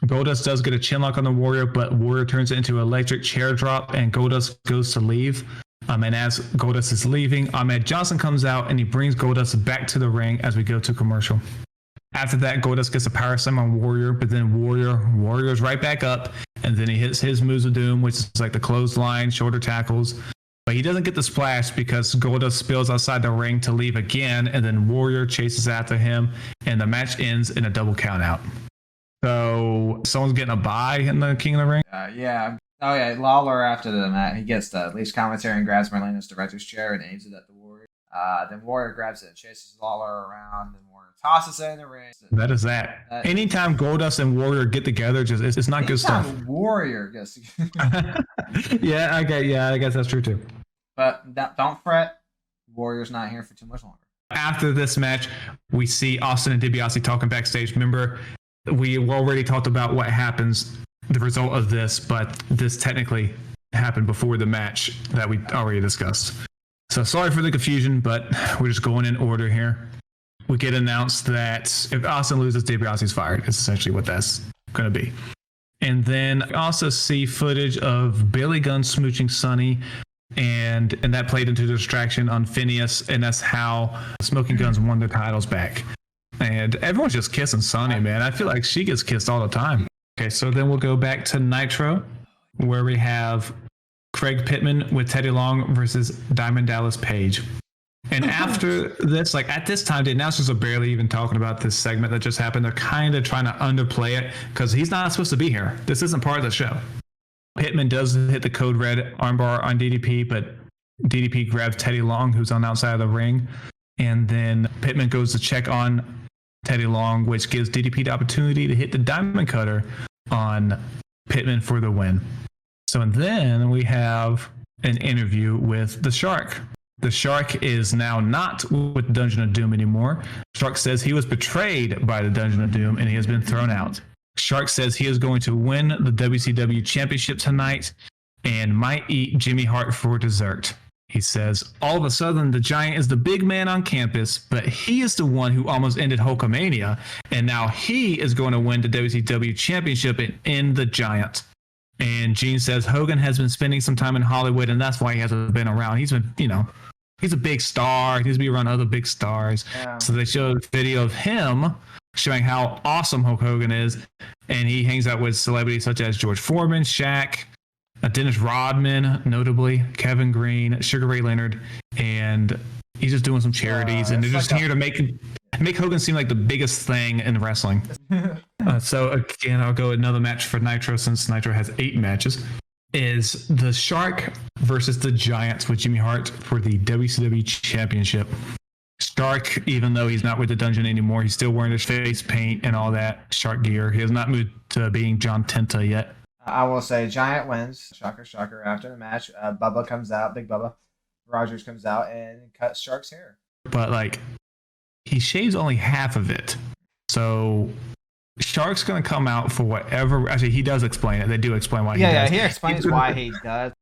Goldust does get a chinlock on the Warrior, but Warrior turns it into an electric chair drop, and Goldust goes to leave. And as Goldust is leaving, Ahmed Johnson comes out, and he brings Goldust back to the ring as we go to commercial. After that, Goldust gets a power slam on Warrior, but then Warrior's right back up, and then he hits his moves of doom, which is like the clothesline, shoulder tackles. But he doesn't get the splash because Goldust spills outside the ring to leave again, and then Warrior chases after him, and the match ends in a double countout. So someone's getting a bye in the King of the Ring? Yeah. Oh, yeah. Lawler, after the match, he gets the least commentary and grabs Marlena's director's chair and aims it at the Warrior. Then Warrior grabs it and chases Lawler around, and Warrior tosses it in the ring. That is that. Anytime Goldust and Warrior get together, it's not good stuff. Warrior gets together. Yeah, I guess that's true too. But don't fret. Warrior's not here for too much longer. After this match, we see Austin and DiBiase talking backstage. Remember, we already talked about what happens, the result of this, but this technically happened before the match that we already discussed. So sorry for the confusion, but we're just going in order here. We get announced that if Austin loses, DiBiase's fired. It's essentially what that's going to be. And then I also see footage of Billy Gunn smooching Sonny, and that played into the distraction on Phineas, and that's how Smoking Guns won their titles back. And everyone's just kissing Sonny, man. I feel like she gets kissed all the time. Okay, so then we'll go back to Nitro, where we have Craig Pittman with Teddy Long versus Diamond Dallas Page. And after this, like at this time, the announcers are barely even talking about this segment that just happened. They're kind of trying to underplay it because he's not supposed to be here. This isn't part of the show. Pittman does hit the code red armbar on DDP, but DDP grabs Teddy Long, who's on the outside of the ring. And then Pittman goes to check on Teddy Long, which gives DDP the opportunity to hit the Diamond Cutter on Pittman for the win. So then we have an interview with the Shark. The Shark is now not with Dungeon of Doom anymore. Shark says he was betrayed by the Dungeon of Doom and he has been thrown out. Shark says he is going to win the WCW Championship tonight and might eat Jimmy Hart for dessert. He says, all of a sudden, the Giant is the big man on campus, but he is the one who almost ended Hulkamania, and now he is going to win the WCW Championship and end the Giant. And Gene says Hogan has been spending some time in Hollywood, and that's why he hasn't been around. He's been, he's a big star. He needs to be around other big stars. Yeah. So they showed a video of him showing how awesome Hulk Hogan is, and he hangs out with celebrities such as George Foreman, Shaq, Dennis Rodman, notably, Kevin Green, Sugar Ray Leonard, and He's just doing some charities, and they're it's just like here to make Hogan seem like the biggest thing in wrestling. So again, I'll go another match for Nitro, since Nitro has 8 matches. Is the Shark versus the Giants with Jimmy Hart for the WCW Championship. Shark, even though he's not with the Dungeon anymore, he's still wearing his face paint and all that Shark gear. He has not moved to being John Tenta yet. I will say Giant wins. Shocker, shocker. After the match, Bubba comes out, Big Bubba Rogers comes out and cuts Shark's hair. But like, he shaves only half of it. So Shark's going to come out for whatever. Actually, he does explain it. They do explain why he does. Yeah, he explains why he does.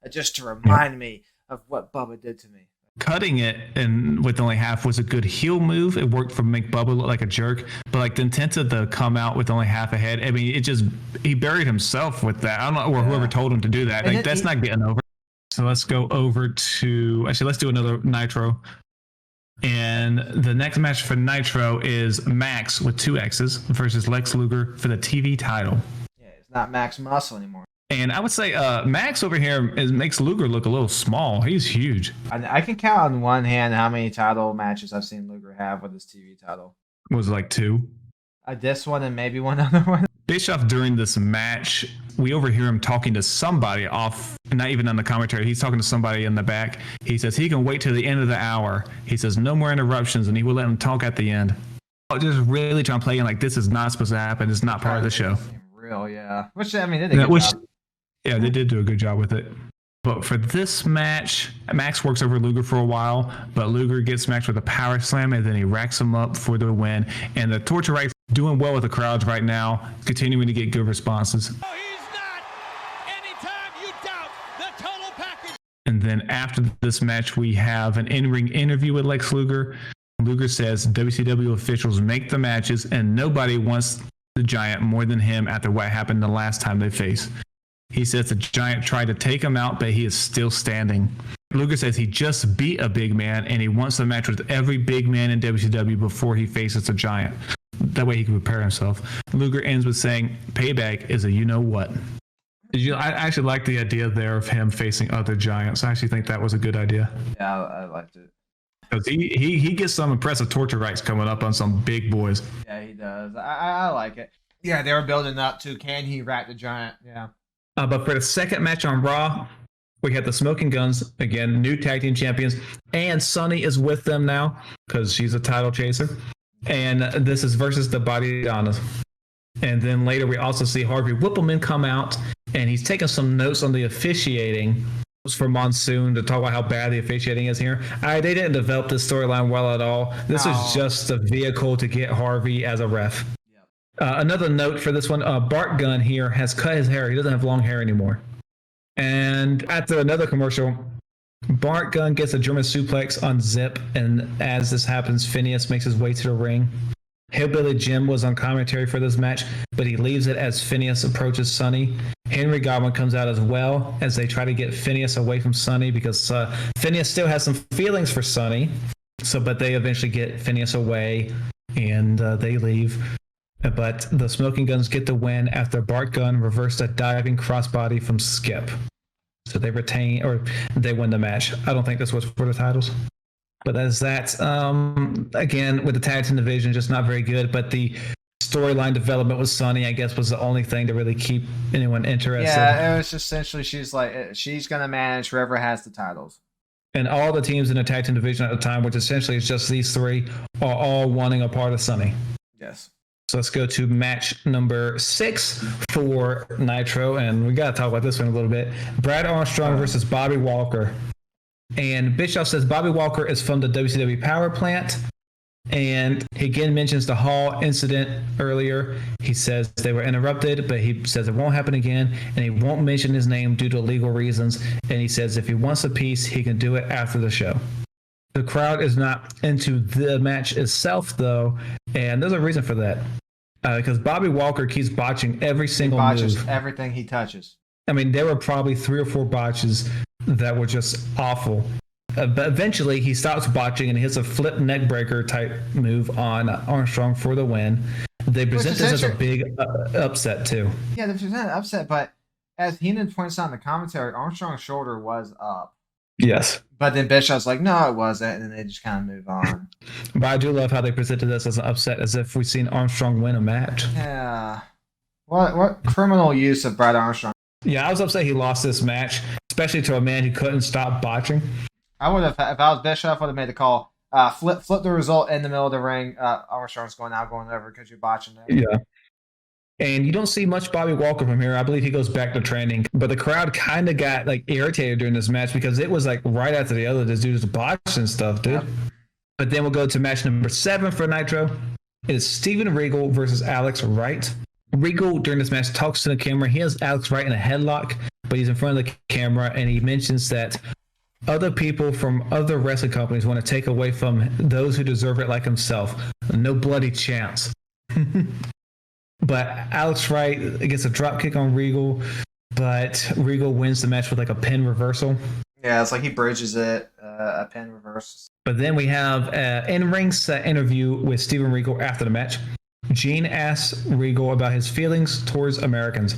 Just to remind me of what Bubba did to me. Cutting it and with only half was a good heel move. It worked for make Bubba look like a jerk. But like the intent to come out with only half a head, I mean, he buried himself with that. I don't know, or whoever told him to do that. Like, that's not getting over. So let's go over to, actually, let's do another Nitro. And the next match for Nitro is Max with 2 X's versus Lex Luger for the TV title. Yeah, it's not Max Muscle anymore. And I would say Max over here makes Luger look a little small. He's huge. I can count on one hand how many title matches I've seen Luger have with his TV title. Was it like 2? This one and maybe one other one. Bischoff, during this match, we overhear him talking to somebody off, not even on the commentary. He's talking to somebody in the back. He says he can wait till the end of the hour. He says no more interruptions, and he will let him talk at the end. Just really trying to play in like this is not supposed to happen. It's not part of the show. Real, yeah. Which, I mean, they did a good job. Yeah, they did do a good job with it. But for this match, Max works over Luger for a while, but Luger gets Max with a power slam, and then he racks him up for the win. And the Torture Race doing well with the crowds right now, continuing to get good responses. No, he's not. Anytime you doubt the total package. And then after this match, we have an in-ring interview with Lex Luger. Luger says WCW officials make the matches, and nobody wants the Giant more than him after what happened the last time they faced. He says the Giant tried to take him out, but he is still standing. Luger says he just beat a big man, and he wants a match with every big man in WCW before he faces the Giant. That way he can prepare himself. Luger ends with saying, payback is a you-know-what. I actually like the idea there of him facing other Giants. I actually think that was a good idea. Yeah, I liked it. Because he gets some impressive torture rights coming up on some big boys. Yeah, he does. I like it. Yeah, they were building up to, can he rack the Giant? Yeah. But for the second match on Raw, we have the Smoking Guns, again, new tag team champions, and Sunny is with them now because she's a title chaser. And this is versus the Body Donnas. And then later we also see Harvey Whippleman come out, and he's taking some notes on the officiating for Monsoon to talk about how bad the officiating is here. They didn't develop this storyline well at all. This is just a vehicle to get Harvey as a ref. Another note for this one, Bart Gunn here has cut his hair. He doesn't have long hair anymore. And after another commercial, Bart Gunn gets a German suplex on Zip, and as this happens, Phineas makes his way to the ring. Hillbilly Jim was on commentary for this match, but he leaves it as Phineas approaches Sonny. Henry Godwin comes out as well as they try to get Phineas away from Sonny because Phineas still has some feelings for Sonny. But they eventually get Phineas away, and they leave. But the Smoking Guns get the win after Bart Gunn reversed a diving crossbody from Skip. So they retain, or they win the match. I don't think this was for the titles. But as that, again, with the tag team division, just not very good. But the storyline development with Sonny, I guess, was the only thing to really keep anyone interested. Yeah, it was essentially she's going to manage whoever has the titles. And all the teams in the tag team division at the time, which essentially is just these 3, are all wanting a part of Sonny. Yes. So let's go to match number 6 for Nitro, and we got to talk about this one a little bit. Brad Armstrong versus Bobby Walker. And Bischoff says Bobby Walker is from the WCW power plant, and he again mentions the Hall incident earlier. He says they were interrupted, but he says it won't happen again, and he won't mention his name due to legal reasons, and he says if he wants a piece, he can do it after the show. The crowd is not into the match itself, though, and there's a reason for that. Because Bobby Walker keeps botching every single move. He botches everything he touches. I mean, there were probably 3 or 4 botches that were just awful. But eventually, he stops botching and hits a flip neck breaker type move on Armstrong for the win. They present this as a big upset, too. Yeah, they present an upset, but as Heenan points out in the commentary, Armstrong's shoulder was up. Yes. But then Bischoff's like, no, it wasn't, and then they just kind of move on. But I do love how they presented this as an upset, as if we've seen Armstrong win a match. Yeah. What criminal use of Brad Armstrong? Yeah, I was upset he lost this match, especially to a man who couldn't stop botching. I would have, if I was Bischoff, would have made the call. Flip the result in the middle of the ring. Armstrong's going over because you're botching it. Yeah. And you don't see much Bobby Walker from here. I believe he goes back to training. But the crowd kind of got like irritated during this match because it was like right after the other. This dude was botching stuff, dude. Yep. But then we'll go to match number 7 for Nitro. It is Steven Regal versus Alex Wright. Regal during this match talks to the camera. He has Alex Wright in a headlock, but he's in front of the camera and he mentions that other people from other wrestling companies want to take away from those who deserve it like himself. No bloody chance. But Alex Wright gets a drop kick on Regal, but Regal wins the match with like a pin reversal. Yeah, it's like he bridges it, a pin reverse. But then we have an in-ring set interview with Steven Regal after the match. Gene asks Regal about his feelings towards Americans.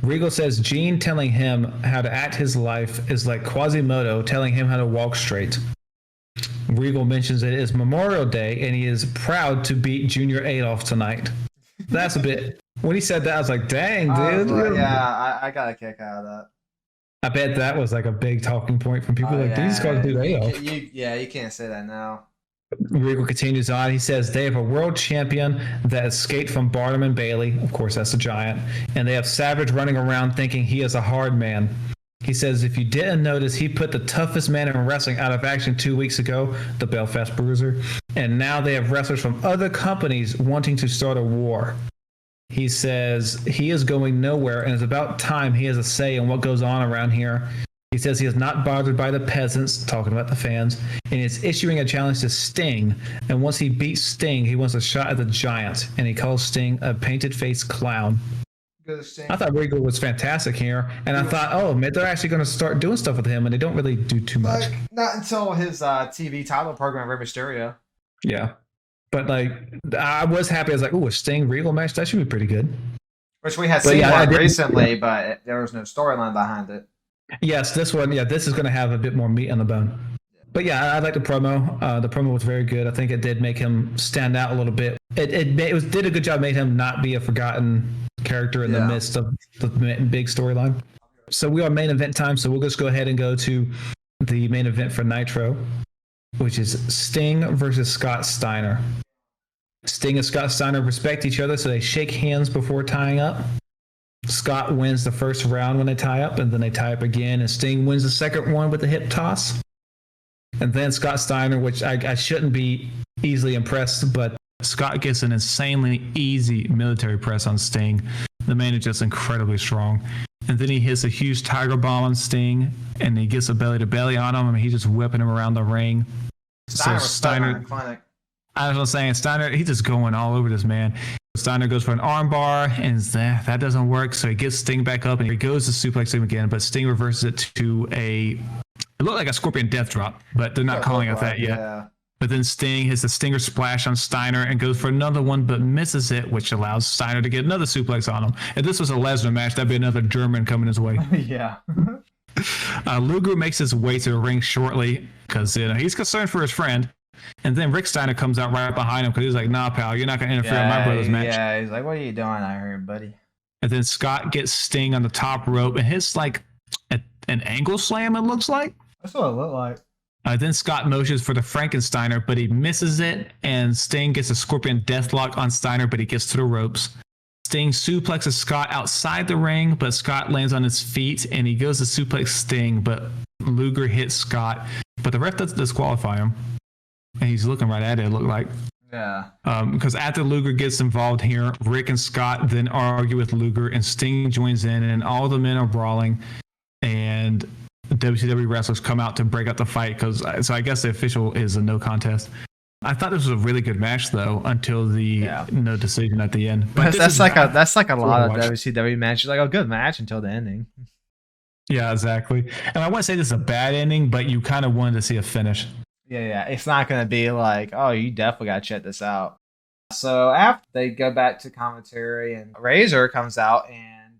Regal says Gene telling him how to act his life is like Quasimodo telling him how to walk straight. Regal mentions it is Memorial Day and he is proud to beat Junior Adolf tonight. That's a bit. When he said that, I was like, dang, dude. I got a kick out of that. I bet that was like a big talking point from people these guys do Adolf. You can't say that now. Regal continues on. He says they have a world champion that escaped from Barnum and Bailey. Of course, that's a giant. And they have Savage running around thinking he is a hard man. He says, if you didn't notice, he put the toughest man in wrestling out of action 2 weeks ago, the Belfast Bruiser. And now they have wrestlers from other companies wanting to start a war. He says he is going nowhere and it's about time he has a say in what goes on around here. He says he is not bothered by the peasants, talking about the fans, and is issuing a challenge to Sting. And once he beats Sting, he wants a shot at the Giant, and he calls Sting a painted-faced clown. I thought Regal was fantastic here, and I thought, oh, man, they're actually going to start doing stuff with him, and they don't really do too much. Like, not until his TV title program, Rey Mysterio. Yeah. But, like, I was happy. I was like, ooh, a Sting-Regal match? That should be pretty good. Which we had seen one recently, but there was no storyline behind it. Yes, this one, this is going to have a bit more meat on the bone. But yeah, I like the promo. The promo was very good. I think it did make him stand out a little bit. It did a good job, made him not be a forgotten character in the midst of the big storyline. So we are main event time, so we'll just go ahead and go to the main event for Nitro, which is Sting versus Scott Steiner. Sting and Scott Steiner respect each other, so they shake hands before tying up. Scott wins the first round when they tie up, and then they tie up again, and Sting wins the second one with the hip toss. And then Scott Steiner, which I shouldn't be easily impressed, but Scott gets an insanely easy military press on Sting. The man is just incredibly strong. And then he hits a huge tiger bomb on Sting, and he gets a belly-to-belly on him, and he's just whipping him around the ring. Steiner, clinic. I was saying, Steiner, he's just going all over this man. Steiner goes for an armbar, and that doesn't work, so he gets Sting back up, and he goes to suplex him again, but Sting reverses it to it looked like a Scorpion Death Drop, but they're not calling it that yet. Yeah. But then Sting hits the Stinger Splash on Steiner and goes for another one, but misses it, which allows Steiner to get another suplex on him. If this was a Lesnar match, that'd be another German coming his way. Yeah. Luger makes his way to the ring shortly because he's concerned for his friend. And then Rick Steiner comes out right behind him because he's like, nah, pal, you're not going to interfere in my brother's match. Yeah, he's like, what are you doing out here, buddy? And then Scott gets Sting on the top rope and hits like an angle slam, it looks like. That's what it looked like. Then Scott motions for the Frankensteiner, but he misses it, and Sting gets a Scorpion Deathlock on Steiner, but he gets to the ropes. Sting suplexes Scott outside the ring, but Scott lands on his feet, and he goes to suplex Sting, but Luger hits Scott, but the ref doesn't disqualify him. And he's looking right at it looked like. Yeah. Because after Luger gets involved here, Rick and Scott then argue with Luger, and Sting joins in, and all the men are brawling, and WCW wrestlers come out to break up the fight so I guess the official is a no contest. I thought this was a really good match though until the no decision at the end. But that's like a lot of WCW matches, like a good match until the ending. Yeah, exactly. And I wouldn't say this is a bad ending, but you kind of wanted to see a finish. Yeah. It's not going to be like, oh, you definitely got to check this out. So after they go back to commentary, and Razor comes out, and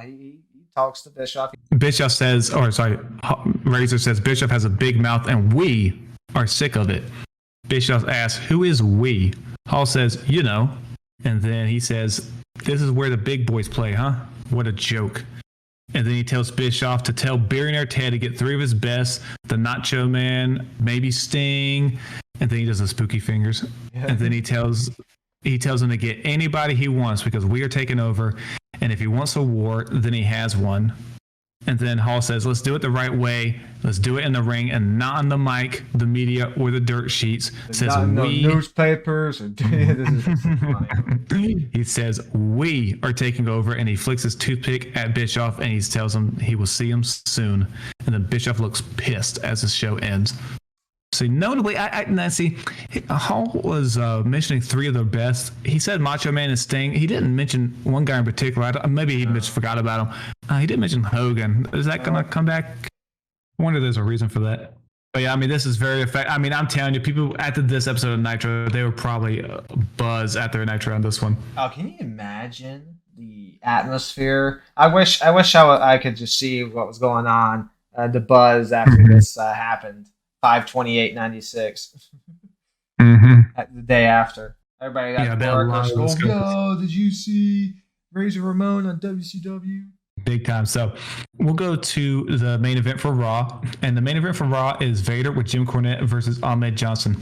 he talks to Bischoff. Bischoff says, Razor says Bischoff has a big mouth and we are sick of it. Bischoff asks, who is we? Hall says, you know. And then he says, this is where the big boys play, huh? What a joke. And then he tells Bischoff to tell Billionaire Ted to get 3 of his best, the Nacho Man, maybe Sting, and then he does the spooky fingers. Yeah. And then he tells him to get anybody he wants because we are taking over. And if he wants a war, then he has one. And then Hall says, let's do it the right way. Let's do it in the ring and not on the mic, the media, or the dirt sheets. Says not in we the newspapers. He says we are taking over, and he flicks his toothpick at Bischoff, and he tells him he will see him soon. And then Bischoff looks pissed as the show ends. See, notably, Hall was mentioning 3 of their best. He said Macho Man and Sting. He didn't mention one guy in particular. Maybe he just forgot about him. He didn't mention Hogan. Is that going to come back? I wonder if there's a reason for that. But yeah, I mean, this is very effective. I mean, I'm telling you, people after this episode of Nitro, they were probably buzz after Nitro on this one. Oh, can you imagine the atmosphere? I wish I could just see what was going on, the buzz after this happened. 5/28/96. At the day after, everybody got to work. Yo, did you see Razor Ramon on WCW? Big time. So we'll go to the main event for Raw, and the main event for Raw is Vader with Jim Cornette versus Ahmed Johnson.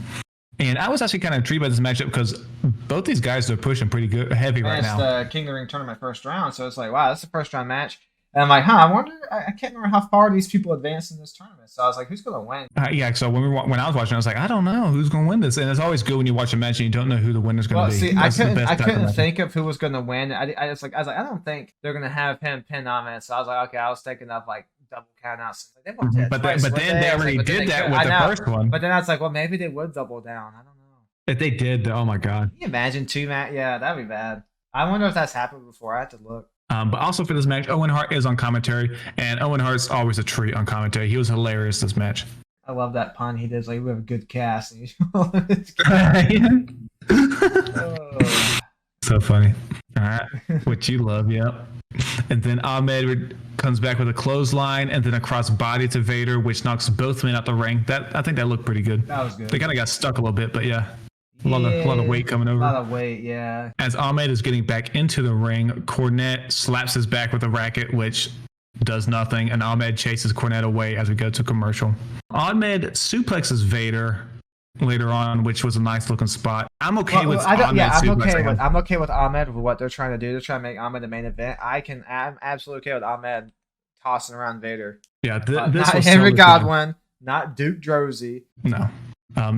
And I was actually kind of intrigued by this matchup because both these guys are pushing pretty heavy right now. It's the King of the Ring tournament first round, so it's like, wow, that's a first round match. And I'm like, I wonder. I can't remember how far these people advanced in this tournament. So I was like, who's going to win? Yeah. So when I was watching, I was like, I don't know who's going to win this. And it's always good when you watch a match and you don't know who the winner's going to be. See, I couldn't think of who was going to win. I was like, I don't think they're going to have him pin on it. So I was like, okay, I was thinking of like double count out. Like, but then they already did that with the first one. But then I was like, well, maybe they would double down. I don't know. If they did, oh my god. Can you imagine 2 match? Yeah, that'd be bad. I wonder if that's happened before. I have to look. But also for this match, Owen Hart is on commentary, and Owen Hart's always a treat on commentary. He was hilarious this match. I love that pun he did. Like, we have a good cast. So funny. All right. What you love, yep. And then Ahmed comes back with a clothesline and then a cross body to Vader, which knocks both men out the ring. I think that looked pretty good. That was good. They kind of got stuck a little bit, but yeah. A lot of weight coming over. A lot of weight, yeah. As Ahmed is getting back into the ring, Cornette slaps his back with a racket, which does nothing, and Ahmed chases Cornette away as we go to commercial. Ahmed suplexes Vader later on, which was a nice looking spot. I'm okay with Ahmed. Yeah, I'm okay with Ahmed with what they're trying to do. They're trying to make Ahmed the main event. I'm absolutely okay with Ahmed tossing around Vader. Yeah, this not was Henry Godwin, not Duke Droese. No.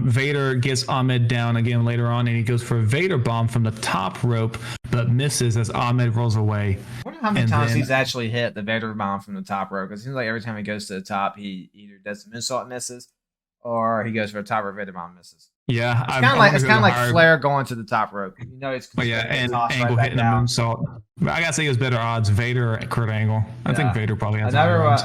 Vader gets Ahmed down again later on, and he goes for a Vader bomb from the top rope, but misses as Ahmed rolls away. I wonder how many times he's actually hit the Vader bomb from the top rope, because it seems like every time he goes to the top, he either does the moonsault misses, or he goes for a top rope Vader bomb misses. Yeah, it's kind of like Flair going to the top rope. You know, it's and Angle hitting the moonsault. I gotta say, it was better odds, Vader or Kurt Angle. I think Vader probably has better odds.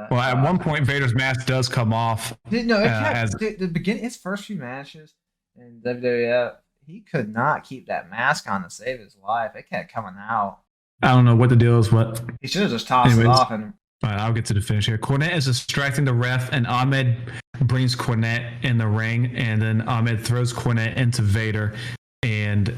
Well, at one point, Vader's mask does come off. The beginning, his first few matches in WWF, he could not keep that mask on to save his life. It kept coming out. I don't know what the deal is. What he should have just tossed it off. And I'll get to the finish here. Cornette is distracting the ref, and Ahmed brings Cornette in the ring, and then Ahmed throws Cornette into Vader, and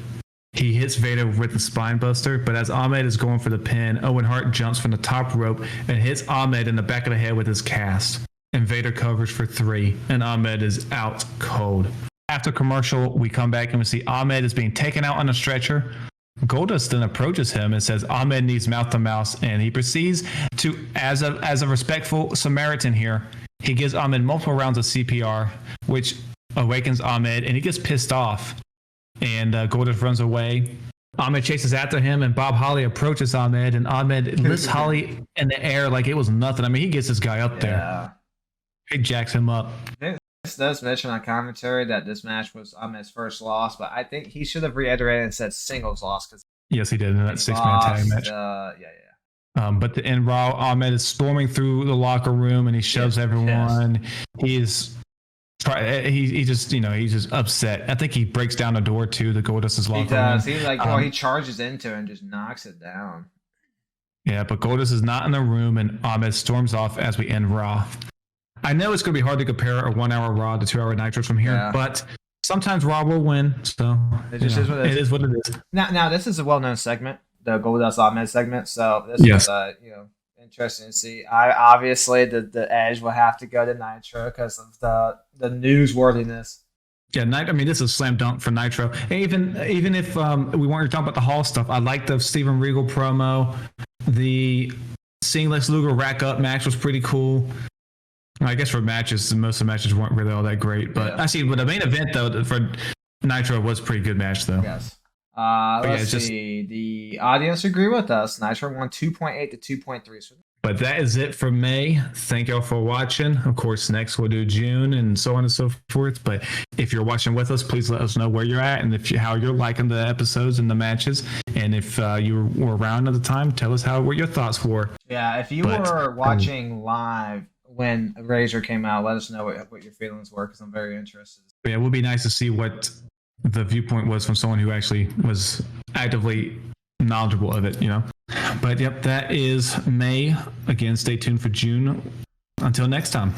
he hits Vader with the spine buster, but as Ahmed is going for the pin, Owen Hart jumps from the top rope and hits Ahmed in the back of the head with his cast. And Vader covers for 3, and Ahmed is out cold. After commercial, we come back and we see Ahmed is being taken out on a stretcher. Goldust then approaches him and says Ahmed needs mouth-to-mouth, and he proceeds to, as a respectful Samaritan here, he gives Ahmed multiple rounds of CPR, which awakens Ahmed, and he gets pissed off. And Goldust runs away. Ahmed chases after him, and Bob Holly approaches Ahmed, and Ahmed lifts Holly in the air like it was nothing. I mean, he gets this guy up there. He jacks him up. This does mention on commentary that this match was Ahmed's first loss, but I think he should have reiterated and said singles loss. Yes, he did in that 6-man tag match. But in Raw, Ahmed is storming through the locker room, and he shoves everyone. He's just upset. I think he breaks down a door too. The Goldust's locker room. He charges into it and just knocks it down. Yeah, but Goldust is not in the room, and Ahmed storms off as we end Raw. I know it's going to be hard to compare a 1 hour Raw to 2 hour Nitro from here, but sometimes Raw will win. So it just is what it is. It is what it is. Now this is a well-known segment, the Goldust Ahmed segment. So this is interesting to see. Obviously the edge will have to go to Nitro because of the newsworthiness. Yeah, I mean, this is a slam dunk for Nitro. And even if we weren't talking about the Hall stuff, I liked the Steven Regal promo. The seeing Lex Luger rack up match was pretty cool. I guess for matches, most of the matches weren't really all that great. But I see, but the main event, though, for Nitro was a pretty good match, though. Yes. Let's see. The audience agree with us. Nitro won 2.8 to 2.3. But that is it for May. Thank y'all for watching. Of course, next we'll do June and so on and so forth. But if you're watching with us, please let us know where you're at and how you're liking the episodes and the matches. And if you were around at the time, tell us what your thoughts were. Yeah, if you were watching live when Razor came out, let us know what your feelings were because I'm very interested. Yeah, it would be nice to see what the viewpoint was from someone who actually was actively knowledgeable of it, But yep, that is May. Again, stay tuned for June. Until next time.